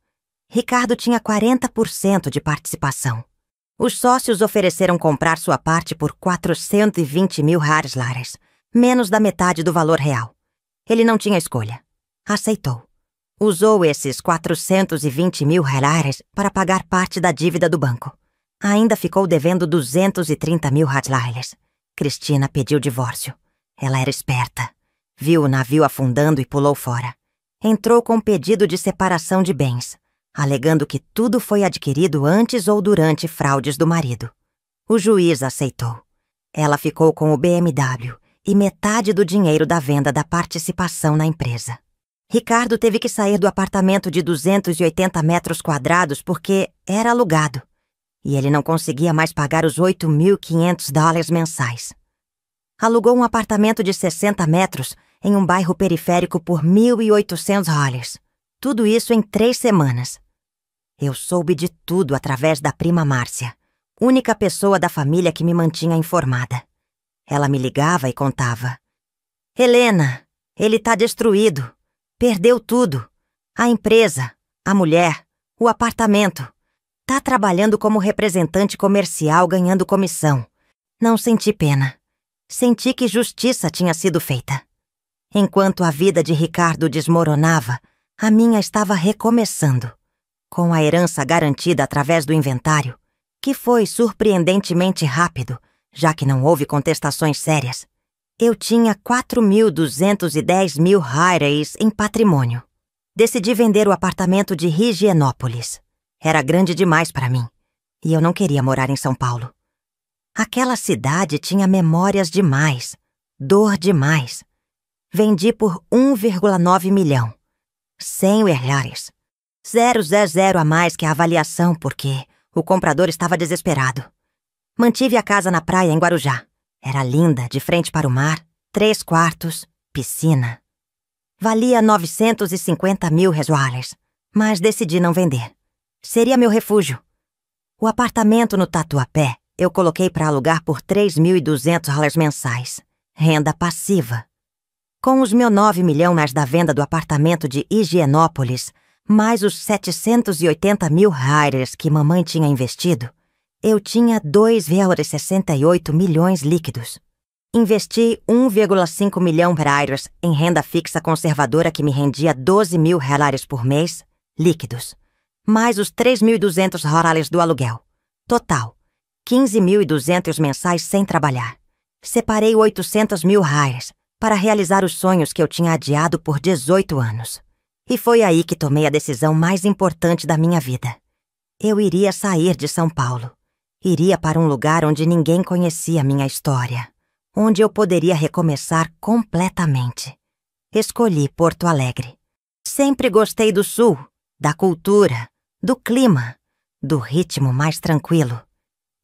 Ricardo tinha 40% de participação. Os sócios ofereceram comprar sua parte por 420 mil reais, menos da metade do valor real. Ele não tinha escolha. Aceitou. Usou esses 420 mil reais para pagar parte da dívida do banco. Ainda ficou devendo 230 mil reais. Cristina pediu divórcio. Ela era esperta. Viu o navio afundando e pulou fora. Entrou com pedido de separação de bens, alegando que tudo foi adquirido antes ou durante fraudes do marido. O juiz aceitou. Ela ficou com o BMW e metade do dinheiro da venda da participação na empresa. Ricardo teve que sair do apartamento de 280 metros quadrados porque era alugado. E ele não conseguia mais pagar os $8.500 mensais. Alugou um apartamento de 60 metros em um bairro periférico por $1.800. Tudo isso em 3 semanas. Eu soube de tudo através da prima Márcia, única pessoa da família que me mantinha informada. Ela me ligava e contava. Helena, ele tá destruído. Perdeu tudo. A empresa, a mulher, o apartamento. Tá trabalhando como representante comercial ganhando comissão. Não senti pena. Senti que justiça tinha sido feita. Enquanto a vida de Ricardo desmoronava, a minha estava recomeçando. Com a herança garantida através do inventário, que foi surpreendentemente rápido, já que não houve contestações sérias, eu tinha 4.210 mil reais em patrimônio. Decidi vender o apartamento de Higienópolis. Era grande demais para mim, e eu não queria morar em São Paulo. Aquela cidade tinha memórias demais, dor demais. Vendi por 1,9 milhão. 100 reais. 0,00 a mais que a avaliação, porque o comprador estava desesperado. Mantive a casa na praia em Guarujá. Era linda, de frente para o mar, 3 quartos, piscina. Valia 950 mil reais, mas decidi não vender. Seria meu refúgio. O apartamento no Tatuapé eu coloquei para alugar por 3.200 reais mensais. Renda passiva. Com os meus 9 milhões da venda do apartamento de Higienópolis, mais os 780 mil reais que mamãe tinha investido, eu tinha 2,68 milhões líquidos. Investi 1,5 milhão reais em renda fixa conservadora que me rendia 12 mil reais por mês, líquidos, mais os 3.200 reais do aluguel. Total, 15.200 mensais sem trabalhar. Separei 800 mil reais, para realizar os sonhos que eu tinha adiado por 18 anos. E foi aí que tomei a decisão mais importante da minha vida. Eu iria sair de São Paulo. Iria para um lugar onde ninguém conhecia minha história, onde eu poderia recomeçar completamente. Escolhi Porto Alegre. Sempre gostei do Sul, da cultura, do clima, do ritmo mais tranquilo.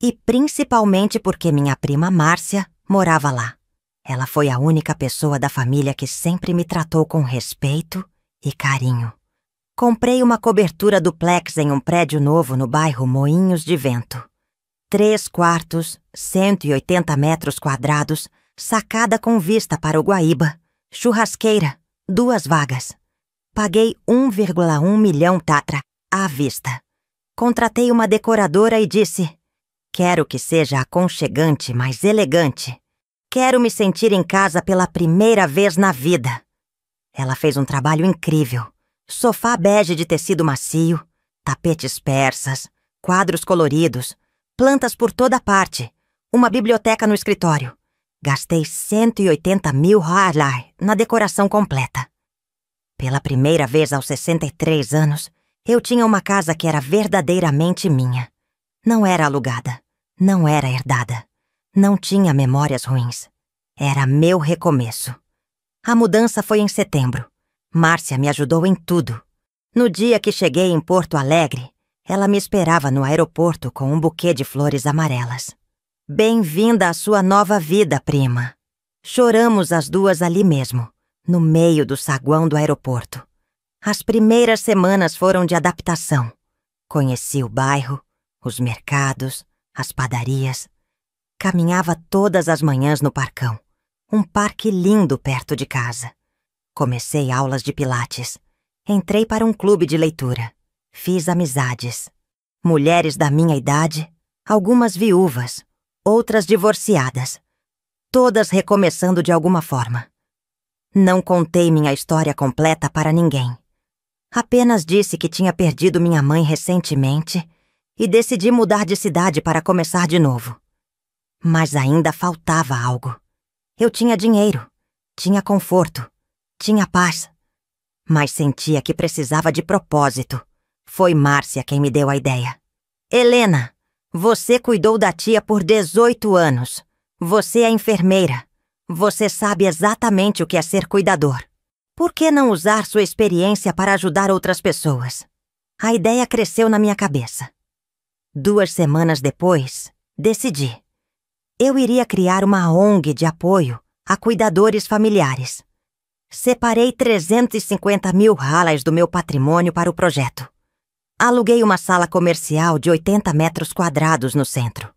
E principalmente porque minha prima Márcia morava lá. Ela foi a única pessoa da família que sempre me tratou com respeito e carinho. Comprei uma cobertura duplex em um prédio novo no bairro Moinhos de Vento. 3 quartos, 180 metros quadrados, sacada com vista para o Guaíba, churrasqueira, 2 vagas. Paguei 1,1 milhão tatra à vista. Contratei uma decoradora e disse: quero que seja aconchegante, mas elegante. Quero me sentir em casa pela primeira vez na vida. Ela fez um trabalho incrível. Sofá bege de tecido macio, tapetes persas, quadros coloridos, plantas por toda parte, uma biblioteca no escritório. Gastei 180 mil reais na decoração completa. Pela primeira vez aos 63 anos, eu tinha uma casa que era verdadeiramente minha. Não era alugada, não era herdada, não tinha memórias ruins. Era meu recomeço. A mudança foi em setembro. Márcia me ajudou em tudo. No dia que cheguei em Porto Alegre, ela me esperava no aeroporto com um buquê de flores amarelas. Bem-vinda à sua nova vida, prima. Choramos as duas ali mesmo, no meio do saguão do aeroporto. As primeiras semanas foram de adaptação. Conheci o bairro, os mercados, as padarias. Caminhava todas as manhãs no Parcão, um parque lindo perto de casa. Comecei aulas de pilates. Entrei para um clube de leitura. Fiz amizades. Mulheres da minha idade, algumas viúvas, outras divorciadas. Todas recomeçando de alguma forma. Não contei minha história completa para ninguém. Apenas disse que tinha perdido minha mãe recentemente e decidi mudar de cidade para começar de novo. Mas ainda faltava algo. Eu tinha dinheiro, tinha conforto, tinha paz. Mas sentia que precisava de propósito. Foi Márcia quem me deu a ideia. Helena, você cuidou da tia por 18 anos. Você é enfermeira. Você sabe exatamente o que é ser cuidador. Por que não usar sua experiência para ajudar outras pessoas? A ideia cresceu na minha cabeça. 2 semanas depois, decidi. Eu iria criar uma ONG de apoio a cuidadores familiares. Separei 350 mil reais do meu patrimônio para o projeto. Aluguei uma sala comercial de 80 metros quadrados no centro.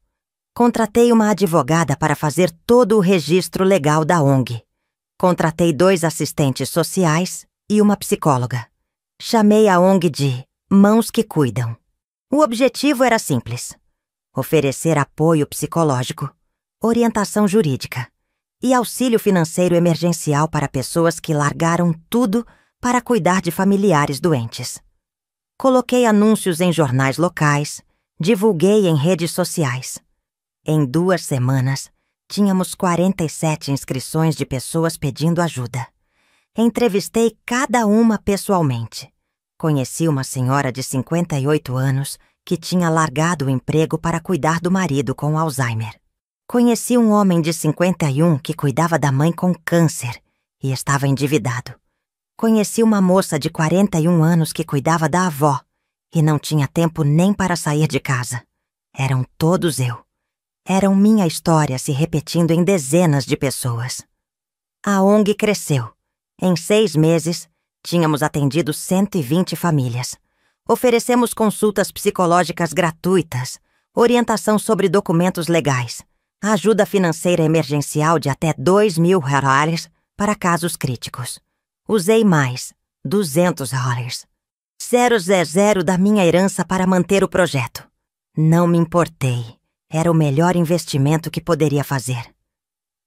Contratei uma advogada para fazer todo o registro legal da ONG. Contratei 2 assistentes sociais e uma psicóloga. Chamei a ONG de Mãos que Cuidam. O objetivo era simples: oferecer apoio psicológico, orientação jurídica e auxílio financeiro emergencial para pessoas que largaram tudo para cuidar de familiares doentes. Coloquei anúncios em jornais locais, divulguei em redes sociais. Em 2 semanas, tínhamos 47 inscrições de pessoas pedindo ajuda. Entrevistei cada uma pessoalmente. Conheci uma senhora de 58 anos que tinha largado o emprego para cuidar do marido com Alzheimer. Conheci um homem de 51 que cuidava da mãe com câncer e estava endividado. Conheci uma moça de 41 anos que cuidava da avó e não tinha tempo nem para sair de casa. Eram todos eu. Eram minha história se repetindo em dezenas de pessoas. A ONG cresceu. Em 6 meses, tínhamos atendido 120 famílias. Oferecemos consultas psicológicas gratuitas, orientação sobre documentos legais, ajuda financeira emergencial de até 2 mil reais para casos críticos. Usei mais, 200 reais. 000 da minha herança para manter o projeto. Não me importei. Era o melhor investimento que poderia fazer.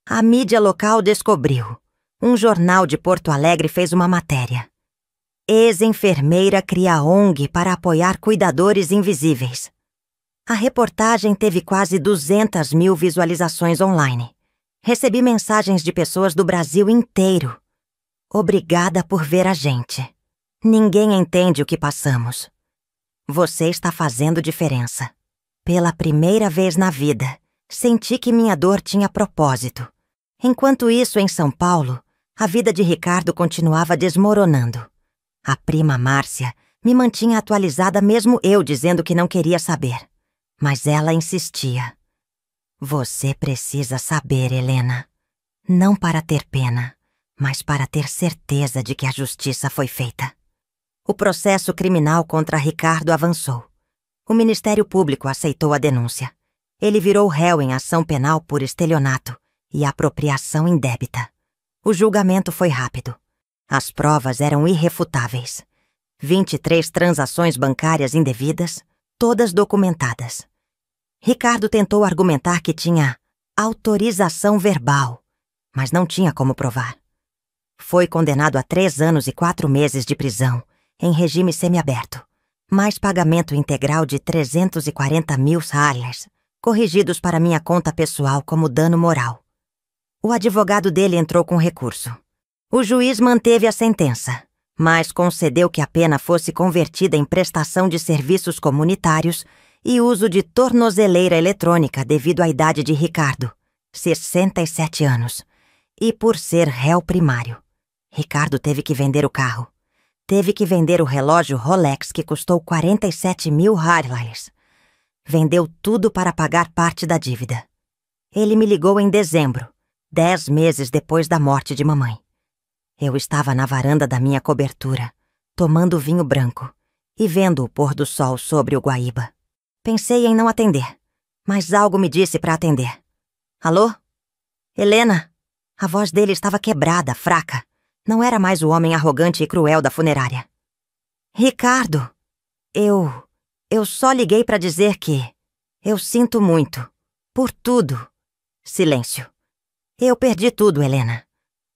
A mídia local descobriu. Um jornal de Porto Alegre fez uma matéria. Ex-enfermeira cria ONG para apoiar cuidadores invisíveis. A reportagem teve quase 200 mil visualizações online. Recebi mensagens de pessoas do Brasil inteiro. Obrigada por ver a gente. Ninguém entende o que passamos. Você está fazendo diferença. Pela primeira vez na vida, senti que minha dor tinha propósito. Enquanto isso, em São Paulo, a vida de Ricardo continuava desmoronando. A prima Márcia me mantinha atualizada mesmo eu dizendo que não queria saber. Mas ela insistia. Você precisa saber, Helena. Não para ter pena, mas para ter certeza de que a justiça foi feita. O processo criminal contra Ricardo avançou. O Ministério Público aceitou a denúncia. Ele virou réu em ação penal por estelionato e apropriação indébita. O julgamento foi rápido. As provas eram irrefutáveis. 23 transações bancárias indevidas, todas documentadas. Ricardo tentou argumentar que tinha autorização verbal, mas não tinha como provar. Foi condenado a 3 anos e 4 meses de prisão, em regime semiaberto, mais pagamento integral de 340 mil thalers, corrigidos para minha conta pessoal como dano moral. O advogado dele entrou com recurso. O juiz manteve a sentença, mas concedeu que a pena fosse convertida em prestação de serviços comunitários e uso de tornozeleira eletrônica devido à idade de Ricardo, 67 anos, e por ser réu primário. Ricardo teve que vender o carro. Teve que vender o relógio Rolex que custou 47 mil thalers. Vendeu tudo para pagar parte da dívida. Ele me ligou em dezembro, 10 meses depois da morte de mamãe. Eu estava na varanda da minha cobertura, tomando vinho branco e vendo o pôr do sol sobre o Guaíba. Pensei em não atender, mas algo me disse para atender. Alô? Helena? A voz dele estava quebrada, fraca. Não era mais o homem arrogante e cruel da funerária. Ricardo, eu só liguei para dizer que eu sinto muito. Por tudo. Silêncio. Eu perdi tudo, Helena.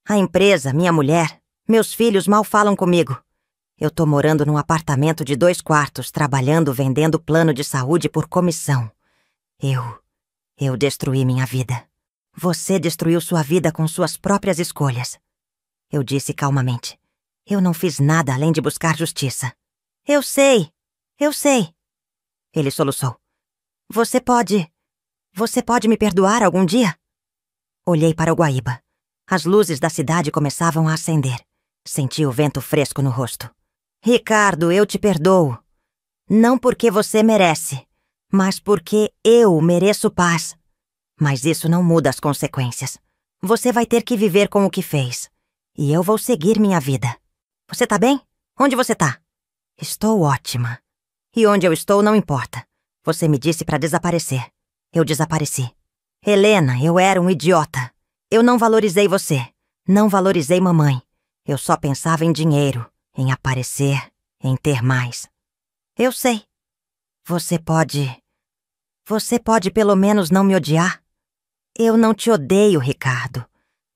A empresa, minha mulher, meus filhos mal falam comigo. Eu tô morando num apartamento de 2 quartos, trabalhando vendendo plano de saúde por comissão. Eu destruí minha vida. Você destruiu sua vida com suas próprias escolhas. Eu disse calmamente. Eu não fiz nada além de buscar justiça. Eu sei. Ele soluçou. Você pode me perdoar algum dia? Olhei para o Guaíba. As luzes da cidade começavam a acender. Senti o vento fresco no rosto. Ricardo, eu te perdoo. Não porque você merece, mas porque eu mereço paz. Mas isso não muda as consequências. Você vai ter que viver com o que fez. E eu vou seguir minha vida. Você tá bem? Onde você tá? Estou ótima. E onde eu estou não importa. Você me disse para desaparecer. Eu desapareci. Helena, eu era um idiota. Eu não valorizei você. Não valorizei mamãe. Eu só pensava em dinheiro, em aparecer, em ter mais. Eu sei. Você pode pelo menos não me odiar? Eu não te odeio, Ricardo.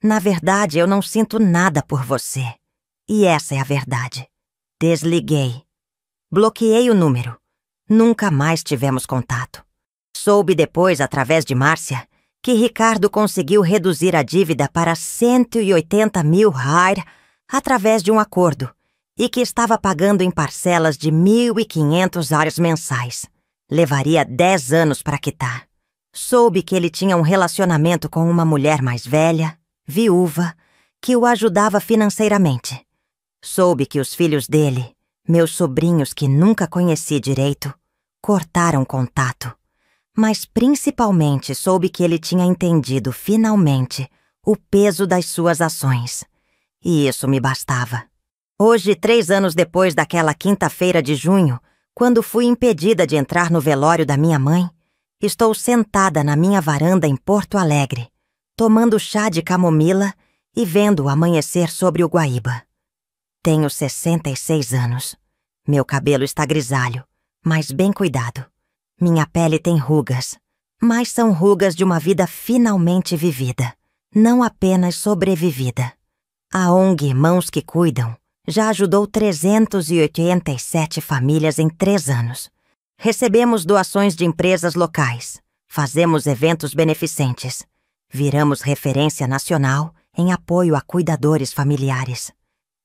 Na verdade, eu não sinto nada por você. E essa é a verdade. Desliguei. Bloqueei o número. Nunca mais tivemos contato. Soube depois, através de Márcia, que Ricardo conseguiu reduzir a dívida para 180 mil através de um acordo e que estava pagando em parcelas de 1.500 mensais. Levaria 10 anos para quitar. Soube que ele tinha um relacionamento com uma mulher mais velha, viúva, que o ajudava financeiramente. Soube que os filhos dele, meus sobrinhos que nunca conheci direito, cortaram contato. Mas principalmente soube que ele tinha entendido finalmente o peso das suas ações. E isso me bastava. Hoje, 3 anos depois daquela quinta-feira de junho, quando fui impedida de entrar no velório da minha mãe, estou sentada na minha varanda em Porto Alegre, tomando chá de camomila e vendo o amanhecer sobre o Guaíba. Tenho 66 anos. Meu cabelo está grisalho, mas bem cuidado. Minha pele tem rugas, mas são rugas de uma vida finalmente vivida, não apenas sobrevivida. A ONG Mãos que Cuidam já ajudou 387 famílias em 3 anos. Recebemos doações de empresas locais, fazemos eventos beneficentes, Viramos referência nacional em apoio a cuidadores familiares.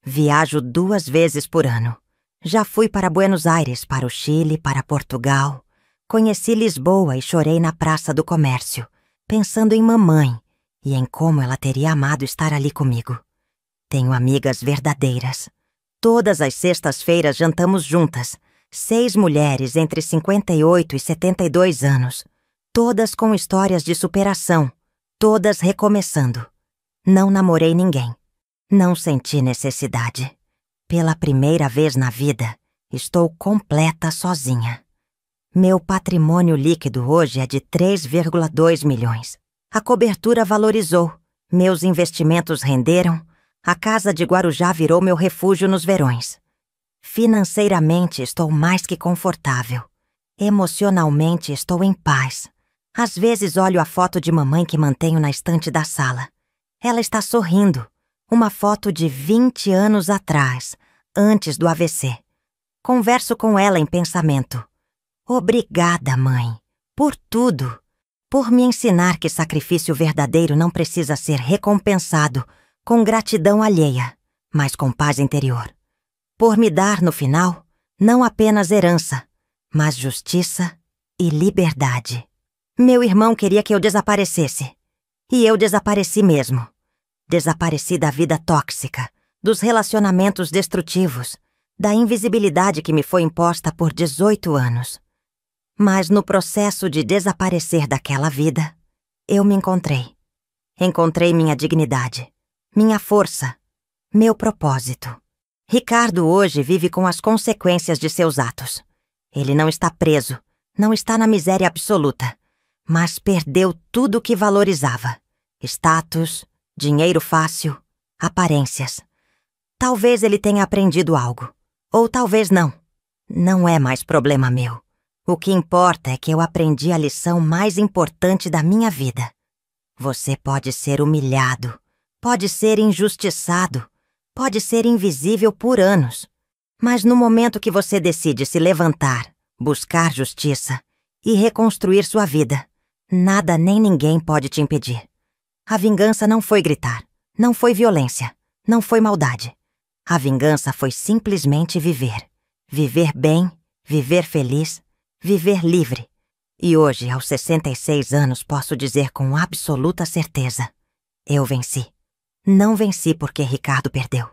Viajo 2 vezes por ano. Já fui para Buenos Aires, para o Chile, para Portugal. Conheci Lisboa e chorei na Praça do Comércio, pensando em mamãe e em como ela teria amado estar ali comigo. Tenho amigas verdadeiras. Todas as sextas-feiras jantamos juntas, 6 mulheres entre 58 e 72 anos, todas com histórias de superação, todas recomeçando. Não namorei ninguém. Não senti necessidade. Pela primeira vez na vida, estou completa sozinha. Meu patrimônio líquido hoje é de 3,2 milhões. A cobertura valorizou, meus investimentos renderam, a casa de Guarujá virou meu refúgio nos verões. Financeiramente estou mais que confortável. Emocionalmente estou em paz. Às vezes olho a foto de mamãe que mantenho na estante da sala. Ela está sorrindo. Uma foto de 20 anos atrás, antes do AVC. Converso com ela em pensamento. Obrigada, mãe, por tudo. Por me ensinar que sacrifício verdadeiro não precisa ser recompensado com gratidão alheia, mas com paz interior. Por me dar, no final, não apenas herança, mas justiça e liberdade. Meu irmão queria que eu desaparecesse. E eu desapareci mesmo. Desapareci da vida tóxica, dos relacionamentos destrutivos, da invisibilidade que me foi imposta por 18 anos. Mas no processo de desaparecer daquela vida, eu me encontrei. Encontrei minha dignidade, minha força, meu propósito. Ricardo hoje vive com as consequências de seus atos. Ele não está preso, não está na miséria absoluta, mas perdeu tudo o que valorizava. Status, dinheiro fácil, aparências. Talvez ele tenha aprendido algo, ou talvez não. Não é mais problema meu. O que importa é que eu aprendi a lição mais importante da minha vida. Você pode ser humilhado, pode ser injustiçado, pode ser invisível por anos. Mas no momento que você decide se levantar, buscar justiça e reconstruir sua vida, nada nem ninguém pode te impedir. A vingança não foi gritar, não foi violência, não foi maldade. A vingança foi simplesmente viver. Viver bem, viver feliz, viver livre. E hoje, aos 66 anos, posso dizer com absoluta certeza: eu venci. Não venci porque Ricardo perdeu.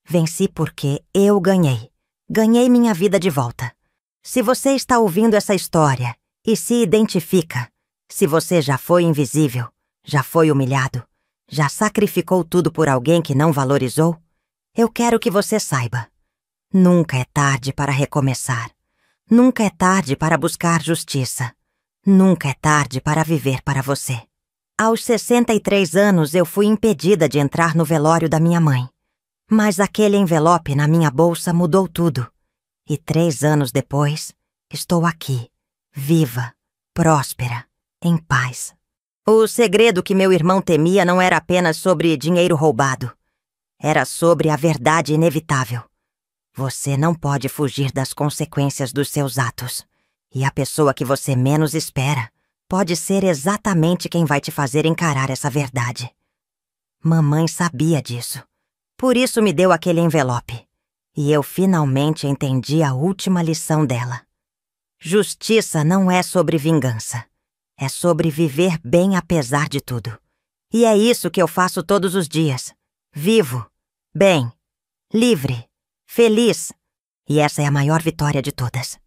Venci porque eu ganhei. Ganhei minha vida de volta. Se você está ouvindo essa história e se identifica, se você já foi invisível, já foi humilhado, já sacrificou tudo por alguém que não valorizou, eu quero que você saiba: nunca é tarde para recomeçar. Nunca é tarde para buscar justiça. Nunca é tarde para viver para você. Aos 63 anos, eu fui impedida de entrar no velório da minha mãe. Mas aquele envelope na minha bolsa mudou tudo. E 3 anos depois, estou aqui, viva, próspera, em paz. O segredo que meu irmão temia não era apenas sobre dinheiro roubado. Era sobre a verdade inevitável. Você não pode fugir das consequências dos seus atos. E a pessoa que você menos espera pode ser exatamente quem vai te fazer encarar essa verdade. Mamãe sabia disso. Por isso me deu aquele envelope. E eu finalmente entendi a última lição dela. Justiça não é sobre vingança. É sobre viver bem apesar de tudo. E é isso que eu faço todos os dias. Vivo, bem, livre, feliz. E essa é a maior vitória de todas.